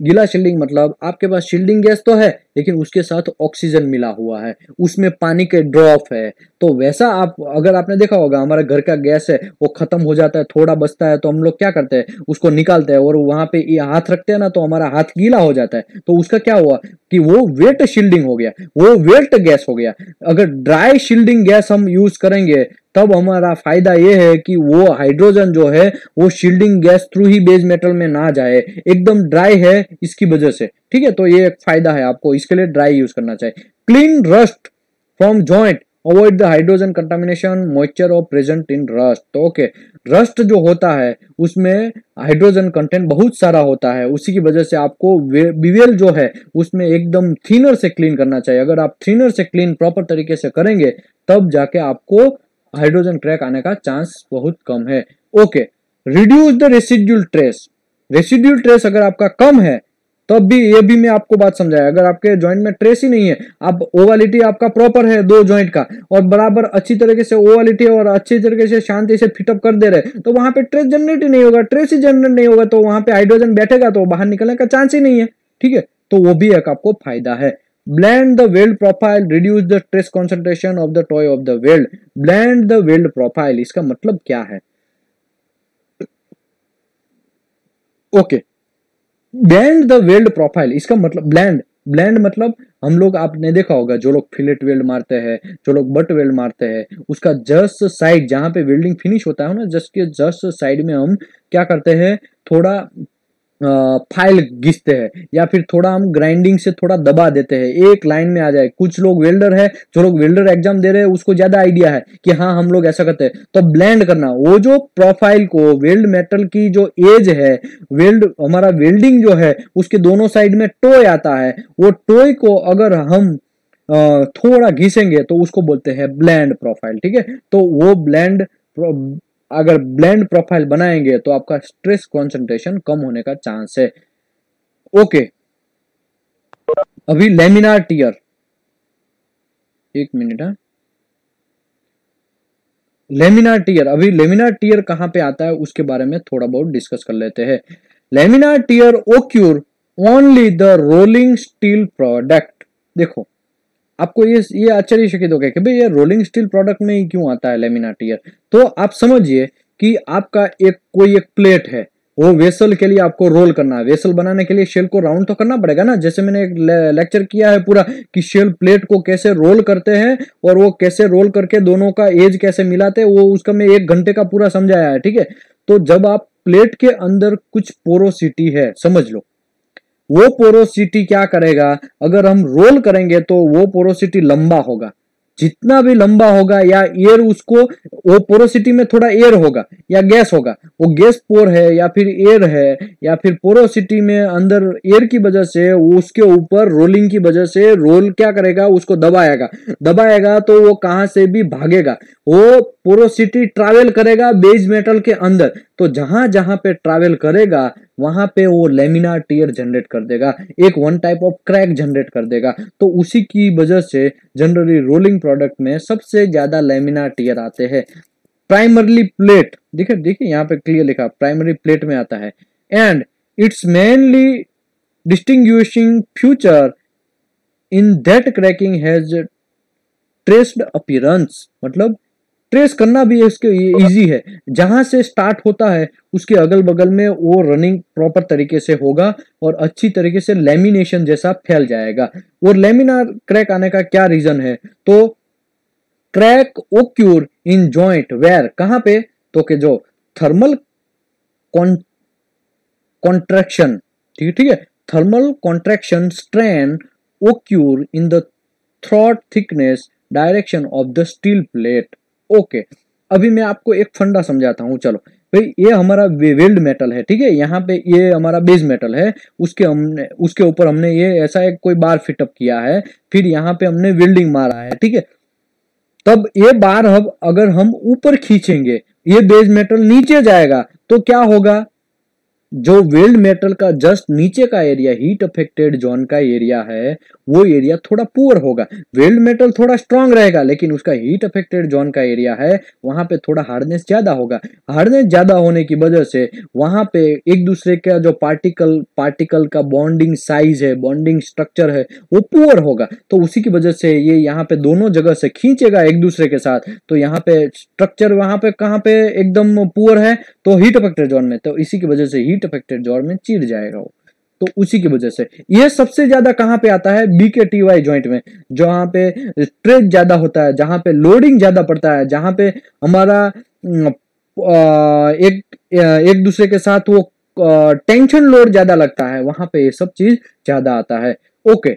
गीला शील्डिंग मतलब आपके पास शील्डिंग गैस तो है लेकिन उसके साथ ऑक्सीजन मिला हुआ है, उसमें पानी के ड्रॉप है। तो वैसा आप, अगर आपने देखा होगा हमारा घर का गैस है वो खत्म हो जाता है, थोड़ा बचता है, तो हम लोग क्या करते हैं उसको निकालते हैं और वहां पे ये हाथ रखते हैं ना, तो हमारा हाथ गीला हो जाता है। तो उसका क्या हुआ कि वो वेट शील्डिंग हो गया, वो वेट गैस हो गया। अगर ड्राई शील्डिंग गैस हम यूज करेंगे तब हमारा फायदा ये है कि वो हाइड्रोजन जो है वो शील्डिंग गैस थ्रू ही बेस मेटल में ना जाए, एकदम ड्राई है इसकी वजह से। ठीक है, तो ये एक फायदा है, आपको इसके लिए ड्राई यूज करना चाहिए। Clean rust from joint, avoid the hydrogen contamination moisture of present in rust. तो ओके, रस्ट जो होता है उसमें हाइड्रोजन कंटेंट बहुत सारा होता है, उसी की वजह से आपको बिवेल जो है उसमें एकदम थिनर से क्लीन करना चाहिए। अगर आप थिनर से क्लीन प्रॉपर तरीके से करेंगे तब जाके आपको हाइड्रोजन क्रैक आने का चांस बहुत कम है। Okay, reduce the residual trace. Residual trace अगर आपका कम है तब भी, ये भी मैं आपको बात समझाया, अगर आपके जॉइंट में ट्रेस ही नहीं है, आप ओवालिटी आपका प्रॉपर है दो जॉइंट का और बराबर अच्छी तरीके से ओवालिटी और अच्छी तरीके से शांति से फिटअप कर दे रहे, तो वहां पे ट्रेस जनरेट ही नहीं होगा। ट्रेस ही जनरेट नहीं होगा तो वहां पे हाइड्रोजन बैठेगा तो बाहर निकलने का चांस ही नहीं है। ठीक है, तो वो भी एक आपको फायदा है। Blend the weld profile, reduce the stress concentration of the toy of the weld. Blend the weld profile, इसका मतलब क्या है? Okay, blend the weld profile, इसका मतलब ब्लेंड मतलब हम लोग, आपने देखा होगा जो लोग फिलेट वेल्ड मारते हैं, जो लोग बट वेल्ड मारते हैं, उसका जस्ट साइड जहां पे वेल्डिंग फिनिश होता है ना, जस्ट के जस्ट साइड में हम क्या करते हैं, थोड़ा फाइल घिसते हैं या फिर थोड़ा हम ग्राइंडिंग से थोड़ा दबा देते हैं, एक लाइन में आ जाए। कुछ लोग वेल्डर है, जो लोग वेल्डर एग्जाम दे रहे हैं उसको ज्यादा आइडिया है कि हाँ हम लोग ऐसा करते हैं। तो ब्लेंड करना, वो जो प्रोफाइल को वेल्ड मेटल की जो एज है, वेल्ड हमारा वेल्डिंग जो है उसके दोनों साइड में टोय आता है, वो टोय को अगर हम थोड़ा घिसेंगे तो उसको बोलते हैं ब्लेंड प्रोफाइल। ठीक है, तो वो ब्लेंड, अगर ब्लेंड प्रोफाइल बनाएंगे तो आपका स्ट्रेस कंसंट्रेशन कम होने का चांस है। ओके, अभी लेमिनार टियर, एक मिनट है, लेमिनार टियर, अभी लेमिनार टियर कहां पे आता है उसके बारे में थोड़ा बहुत डिस्कस कर लेते हैं। Laminar tear occur only the rolling steel product. देखो, आपको ये आश्चर्यचकित हो गया कि भाई ये रोलिंग स्टील प्रोडक्ट में ही क्यों आता है लेमिनार टियर। तो आप समझिए कि आपका कोई एक प्लेट है, वो वेसल के लिए आपको रोल करना है। वेसल बनाने के लिए शेल को राउंड तो करना पड़ेगा ना, जैसे मैंने एक लेक्चर किया है पूरा कि शेल प्लेट को कैसे रोल करते हैं और वो कैसे रोल करके दोनों का एज कैसे मिलाते हैं, वो उसका मैं 1 घंटे का पूरा समझाया है। ठीक है, तो जब आप प्लेट के अंदर कुछ पोरोसिटी है, समझ लो, वो पोरोसिटी क्या करेगा, अगर हम रोल करेंगे तो वो पोरोसिटी लंबा होगा, जितना भी लंबा होगा या एयर उसको, वो पोरोसिटी में थोड़ा एयर होगा या गैस होगा, वो गैस पोर है या फिर एयर है या फिर पोरोसिटी में अंदर एयर की वजह से उसके ऊपर रोलिंग की वजह से रोल क्या करेगा, उसको दबाएगा, दबाएगा तो वो कहां से भी भागेगा, वो पोरोसिटी ट्रैवल करेगा बेस मेटल के अंदर, तो जहां जहां पे ट्रैवल करेगा वहां पे वो लेमिनार टीयर जनरेट कर देगा, एक one type of crack generate कर देगा। तो उसी की वजह से जनरली रोलिंग प्रोडक्ट में सबसे ज्यादा लेमिनार टीयर आते हैं। प्राइमरली प्लेट, देखिए देखिए यहाँ पे क्लियर लिखा, प्राइमरी प्लेट में आता है। And it's mainly distinguishing future in that cracking has traced appearance, मतलब ट्रेस करना भी इसके इजी है, जहां से स्टार्ट होता है उसके अगल बगल में वो रनिंग प्रॉपर तरीके से होगा और अच्छी तरीके से लेमिनेशन जैसा फैल जाएगा। और लेमिनार क्रैक आने का क्या रीजन है, तो crack occur in joint where, कहां पे, तो कि जो थर्मल कॉन्ट्रैक्शन, ठीक है, thermal contraction strain occur in the throat thickness direction of the steel plate. Okay, अभी मैं आपको एक फंडा समझाता हूं। चलो भाई, ये हमारा वेल्ड मेटल है, ठीक है, यहाँ पे ये हमारा बेस मेटल है, उसके ऊपर हमने ये ऐसा एक कोई बार फिटअप किया है, फिर यहाँ पे हमने वेल्डिंग मारा है, ठीक है। तब ये बार अब अगर हम ऊपर खींचेंगे, ये बेस मेटल नीचे जाएगा, तो क्या होगा, जो वेल्ड मेटल का जस्ट नीचे का एरिया, हीट अफेक्टेड जोन का एरिया है, वो एरिया थोड़ा पुअर होगा। वेल्ड मेटल थोड़ा स्ट्रांग रहेगा, लेकिन उसका हीट अफेक्टेड जोन का एरिया है, वहां पे थोड़ा हार्डनेस ज्यादा होगा। हार्डनेस ज्यादा होने की वजह से वहां पे एक दूसरे का जो पार्टिकल का बॉन्डिंग साइज है, बॉन्डिंग स्ट्रक्चर है, वो पुअर होगा। तो उसी की वजह से ये यहाँ पे दोनों जगह से खींचेगा एक दूसरे के साथ, तो यहाँ पे स्ट्रक्चर वहां पे कहाँ पे एकदम पुअर है, तो हीट अफेक्टेड जोन में, तो इसी की वजह से हीट अफेक्टेड जोन में चिर जाएगा वो। तो उसी की वजह से ये सबसे ज्यादा कहां पे आता है, BKTY जॉइंट में, जहां पे स्ट्रेस ज्यादा होता है, जहां पे लोडिंग ज्यादा पड़ता है, जहां पे हमारा एक दूसरे के साथ वो टेंशन लोड ज्यादा लगता है, वहां पे ये सब चीज ज्यादा आता है। Okay,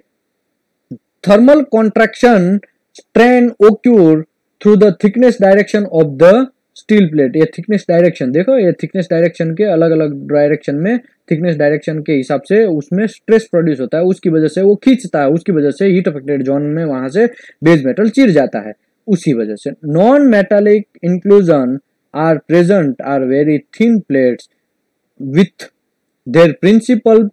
thermal contraction strain occur through the thickness direction of the steel plate. ये थिकनेस डायरेक्शन देखो, ये थिकनेस डायरेक्शन के अलग अलग डायरेक्शन में, थिकनेस डायरेक्शन के हिसाब से उसमें स्ट्रेस प्रोड्यूस होता है, उसकी वजह से वो खींचता है, उसकी वजह से हीट अफेक्टेड जोन में वहां से बेस मेटल चिर जाता है। उसी वजह से non metallic inclusion are present are very thin plates with their principal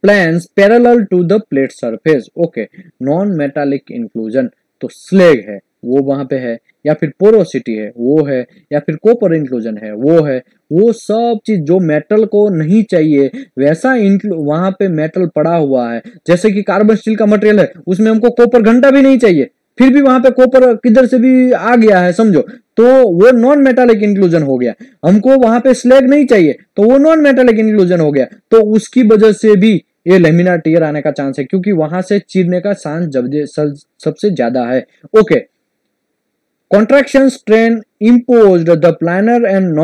planes parallel to the plate surface. Okay, non metallic inclusion तो स्लैग है वो वहां पे है, या फिर पोरोसिटी है वो है, या फिर कॉपर इंक्लूजन है वो है, वो सब चीज जो मेटल को नहीं चाहिए वैसा वहां पे मेटल पड़ा हुआ है। जैसे कि कार्बन स्टील का मटेरियल है, उसमें हमको कॉपर घंटा भी नहीं चाहिए, फिर भी वहां पे कॉपर किधर से भी आ गया है समझो, तो वो नॉन मेटालिक इंक्लूजन हो गया। हमको वहां पे स्लैग नहीं चाहिए, तो वो नॉन मेटालिक इंक्लूजन हो गया, तो उसकी वजह से भी ये लेमिनार टीयर आने का चांस है, क्योंकि वहां से चीरने का चांस सबसे ज्यादा है। Okay, contraction strain imposed the planar and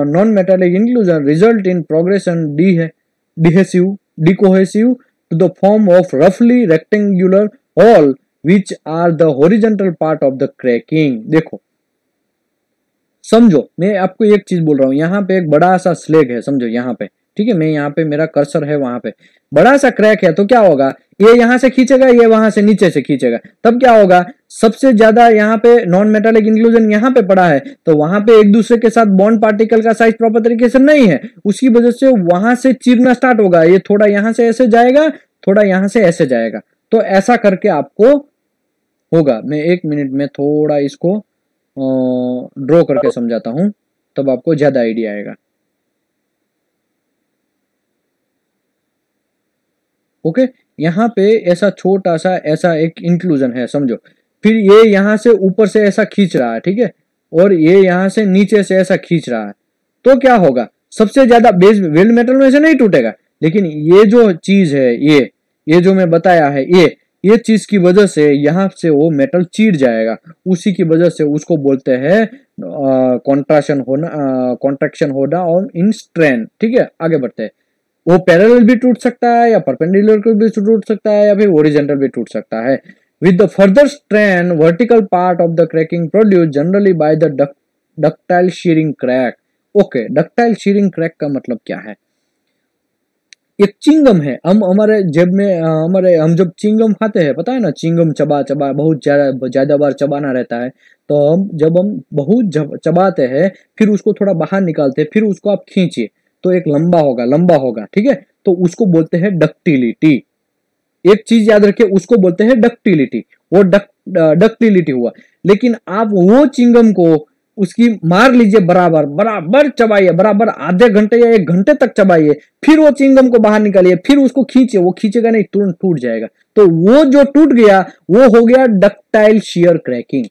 non-metallic inclusion result in progression decohesive to the form of roughly rectangular hole which are the horizontal part of the cracking। देखो समझो, मैं आपको एक चीज बोल रहा हूं, यहाँ पे एक बड़ा सा स्लैग है समझो यहाँ पे, ठीक है, मैं यहाँ पे मेरा कर्सर है वहां पे बड़ा सा क्रैक है, तो क्या होगा, ये यहां से खींचेगा, ये वहां से नीचे से खींचेगा, तब क्या होगा, सबसे ज्यादा यहाँ पे नॉन मेटालिक इंक्लूजन यहाँ पे पड़ा है, तो वहां पे एक दूसरे के साथ बॉन्ड पार्टिकल का साइज प्रॉपर तरीके से नहीं है, उसकी वजह से वहां से चीरना स्टार्ट होगा, ये थोड़ा यहां से ऐसे जाएगा, थोड़ा यहां से ऐसे जाएगा, तो ऐसा करके आपको होगा। मैं 1 मिनट में थोड़ा इसको ड्रॉ करके समझाता हूं, तब आपको ज्यादा आइडिया आएगा। ओके, यहाँ पे ऐसा छोटा सा ऐसा एक इंक्लूजन है समझो, फिर ये यहाँ से ऊपर से ऐसा खींच रहा है, ठीक है, और ये यहाँ से नीचे से ऐसा खींच रहा है, तो क्या होगा, सबसे ज्यादा बेस वेल्ड मेटल में से नहीं टूटेगा, लेकिन ये जो चीज है, ये जो मैं बताया है, ये चीज की वजह से यहाँ से वो मेटल चीर जाएगा, उसी की वजह से उसको बोलते हैं कॉन्ट्रैक्शन होना और इन स्ट्रेन। ठीक है, आगे बढ़ते हैं। वो पैरेलल भी टूट सकता है या परपेंडिकुलर भी टूट सकता है या फिर ओरिजेंटल भी टूट सकता है। with the further strain vertical part of the cracking produced generally by the ductile shearing crack. Okay, ductile shearing crack का मतलब क्या है? एक चिंगम है, हम हमारे जेब में हम जब चिंगम खाते हैं, पता है ना, चिंगम चबा चबा बहुत ज्यादा बार चबाना रहता है, तो जब हम बहुत चबाते हैं फिर उसको थोड़ा बाहर निकालते हैं, फिर उसको आप खींचिए तो एक लंबा होगा, ठीक है, तो उसको बोलते हैं डक्टिलिटी। एक चीज याद रखिए, उसको बोलते हैं डक्टिलिटी, वो डक्टिलिटी हुआ। लेकिन आप वो चिंगम को उसकी मार लीजिए, बराबर चबाइए, बराबर आधे घंटे या 1 घंटे तक चबाइए, फिर वो चिंगम को बाहर निकालिए, फिर उसको खींचिए, वो खींचेगा नहीं, तुरंत टूट जाएगा। तो वो जो टूट गया वो हो गया डक्टाइल शियर क्रैकिंग।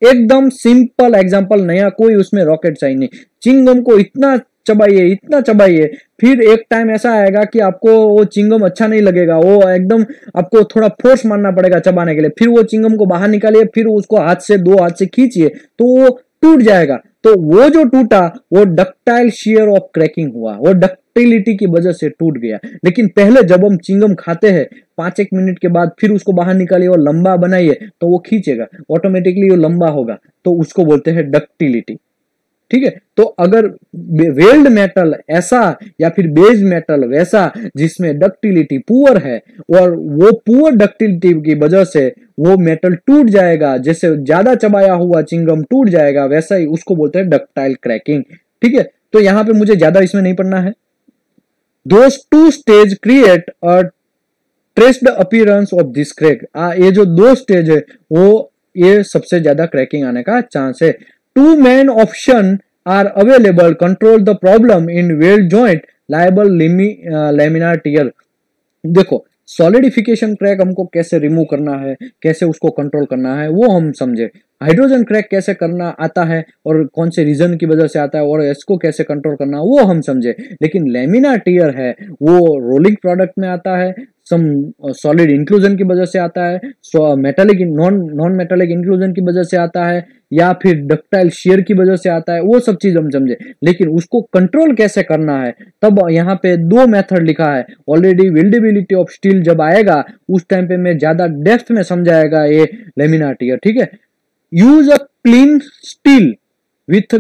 एकदम सिंपल एग्जांपल, नया कोई उसमें रॉकेट साइंस नहीं। चिंगम को इतना चबाइए, फिर एक टाइम ऐसा आएगा कि आपको वो चिंगम अच्छा नहीं लगेगा, वो एकदम आपको थोड़ा फोर्स मारना पड़ेगा चबाने के लिए, फिर वो चिंगम को बाहर निकालिए, फिर उसको दो हाथ से खींचिए तो वो टूट जाएगा। तो वो जो टूटा वो डक्टाइल शियर ऑफ क्रैकिंग हुआ, वो डक्टिलिटी की वजह से टूट गया। लेकिन पहले जब हम चिंगम खाते हैं 5-1 मिनट के बाद फिर उसको बाहर निकालिए और लंबा बनाइए तो वो खींचेगा, ऑटोमेटिकली वो लंबा होगा, तो उसको बोलते हैं डक्टिलिटी। ठीक है, तो अगर वेल्ड मेटल ऐसा या फिर बेज मेटल वैसा जिसमें डक्टिलिटी पुअर है और वो पुअर डक्टिलिटी की वजह से वो मेटल टूट जाएगा, जैसे ज्यादा चबाया हुआ चिंगम टूट जाएगा, वैसा ही उसको बोलते हैं डक्टाइल क्रैकिंग। ठीक है, तो यहां पे मुझे ज्यादा इसमें नहीं पढ़ना है। Those two stage create a traced appearance of this crack. ये जो 2 स्टेज है वो ये सबसे ज्यादा क्रैकिंग आने का चांस है। 2 main options are available control the problem in weld joint liable laminar tear। देखो, सॉलिडिफिकेशन क्रैक हमको कैसे रिमूव करना है, कैसे उसको कंट्रोल करना है वो हम समझे। हाइड्रोजन क्रैक कैसे करना आता है और कौन से रीजन की वजह से आता है और इसको कैसे कंट्रोल करना वो हम समझे। लेकिन लेमिनार टियर है वो रोलिंग प्रोडक्ट में आता है, सम सॉलिड इंक्लूजन की वजह से आता है, मेटालिक नॉन मेटालिक इंक्लूजन की वजह से आता है, या फिर डक्टाइल शेयर की वजह से आता है, वो सब चीज हम समझे। लेकिन उसको कंट्रोल कैसे करना है तब यहाँ पे 2 मेथड लिखा है ऑलरेडी। वेल्डेबिलिटी ऑफ स्टील जब आएगा उस टाइम पे मैं ज्यादा डेप्थ में समझाएगा ये लेमिनार टियर। ठीक है, use a clean steel with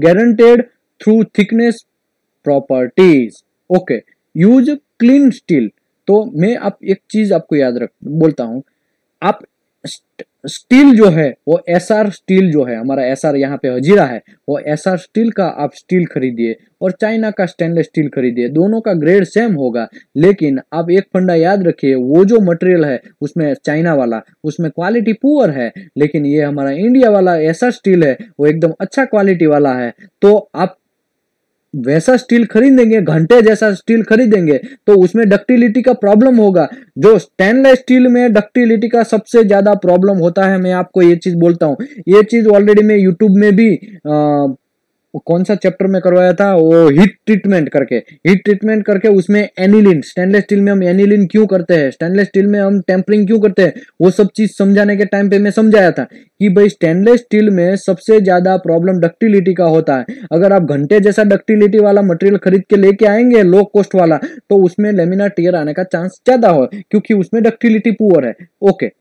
guaranteed through thickness properties. Okay, use clean steel. तो मैं आप एक चीज आपको याद रख बोलता हूं, आप स्टील जो है वो एसआर स्टील जो है, हमारा एसआर यहाँ पे हजीरा है, वो एसआर स्टील का आप स्टील खरीदिए और चाइना का स्टेनलेस स्टील खरीदिए, दोनों का ग्रेड सेम होगा। लेकिन आप एक फंडा याद रखिए, वो जो मटेरियल है उसमें चाइना वाला उसमें क्वालिटी पुअर है, लेकिन ये हमारा इंडिया वाला एसआर स्टील है वो एकदम अच्छा क्वालिटी वाला है। तो आप वैसा स्टील खरीदेंगे, घंटे जैसा स्टील खरीदेंगे तो उसमें डक्टिलिटी का प्रॉब्लम होगा। जो स्टेनलेस स्टील में डक्टिलिटी का सबसे ज्यादा प्रॉब्लम होता है, मैं आपको ये चीज बोलता हूँ। ये चीज ऑलरेडी मैं यूट्यूब में भी कौन सा चैप्टर में करवाया था, वो हीट ट्रीटमेंट करके उसमें एनिलिन, स्टेनलेस स्टील में हम एनिलिन क्यों करते हैं, स्टेनलेस स्टील में हम टेम्परिंग क्यों करते हैं, वो सब चीज समझाने के टाइम पे मैं समझाया था कि भाई स्टेनलेस स्टील में सबसे ज्यादा प्रॉब्लम डक्टिलिटी का होता है। अगर आप घंटे जैसा डक्टिलिटी वाला मटेरियल खरीद के लेके आएंगे लो कॉस्ट वाला, तो उसमें लेमिनार टियर आने का चांस ज्यादा हो, क्योंकि उसमें डक्टिलिटी पुअर है। Okay,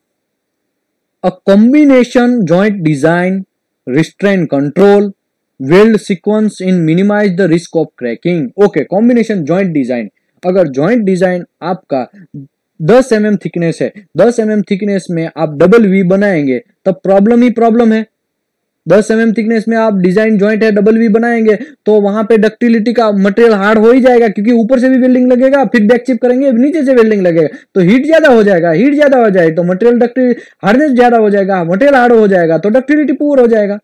a combination joint design restrain control weld sequence in minimise the risk of cracking. Okay, combination joint design. अगर जॉइंट डिजाइन आपका 10 mm थिकनेस है, 10 mm थिकनेस में आप डबल वी बनाएंगे तब प्रॉब्लम ही प्रॉब्लम है। 10 mm thickness में आप डिजाइन जॉइंट है डबल वी बनाएंगे तो वहां पे डक्टिलिटी का मटेरियल हार्ड हो ही जाएगा, क्योंकि ऊपर से भी वेल्डिंग लगेगा, फिर बैक चिप करेंगे, नीचे से वेल्डिंग लगेगा, तो हीट ज्यादा हो जाएगा, हीट ज्यादा हो जाए तो मटेरियल डक्टिलिटी हार्डनेस ज्यादा हो जाएगा, मटेरियल हार्ड हो जाएगा तो डक्टिलिटी पुअर हो जाएगा।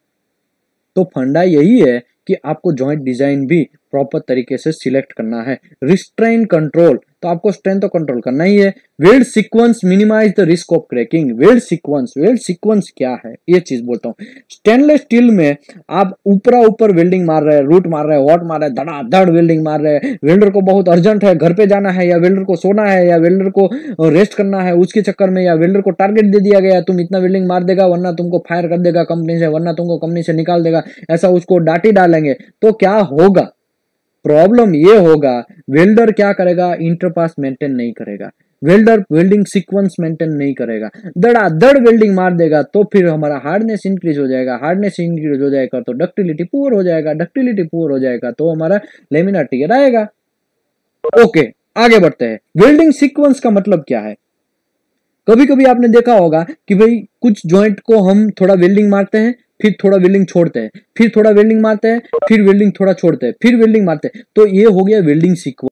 तो फंडा यही है कि आपको जॉइंट डिजाइन भी प्रॉपर तरीके से सिलेक्ट करना है। रिस्ट्रेन कंट्रोल, तो आपको स्ट्रेंथ तो कंट्रोल करना ही है। Weld sequence minimise the risk of cracking. Weld sequence क्या है ये चीज बोलता हूँ। स्टेनलेस स्टील में आप ऊपर वेल्डिंग मार रहे हैं, रूट मार रहे हैं, वॉट मार रहे हैं, धड़ाधड़ वेल्डिंग मार रहे हैं, वेल्डर को बहुत अर्जेंट है, घर पे जाना है, या वेल्डर को सोना है, या वेल्डर को रेस्ट करना है, उसके चक्कर में, या वेल्डर को टारगेट दे दिया गया तुम इतना वेल्डिंग मार देगा वरना तुमको फायर कर देगा कंपनी से, वरना तुमको कंपनी से निकाल देगा, ऐसा उसको डांटी डालेंगे। तो क्या होगा, प्रॉब्लम ये होगा, वेल्डर क्या करेगा, इंटरपास मेंटेन नहीं करेगा। वेल्डर वेल्डिंग सीक्वेंस मेंटेन नहीं करेगा, धड़ाधड़ वेल्डिंग मार देगा तो फिर हमारा हार्डनेस इंक्रीज हो जाएगा, हार्डनेस इंक्रीज हो जाएगा तो डक्टिलिटी पुअर हो जाएगा, डक्टिलिटी पुअर हो जाएगा तो हमारा लेमिनार टियर आएगा। ओके, आगे बढ़ते हैं। वेल्डिंग सीक्वेंस का मतलब क्या है? कभी कभी आपने देखा होगा कि भाई कुछ जॉइंट को हम थोड़ा वेल्डिंग मारते हैं, फिर थोड़ा वेल्डिंग छोड़ते हैं, फिर थोड़ा वेल्डिंग मारते हैं, फिर वेल्डिंग थोड़ा छोड़ते हैं, फिर वेल्डिंग मारते हैं, तो ये हो गया वेल्डिंग सीक्वेंस।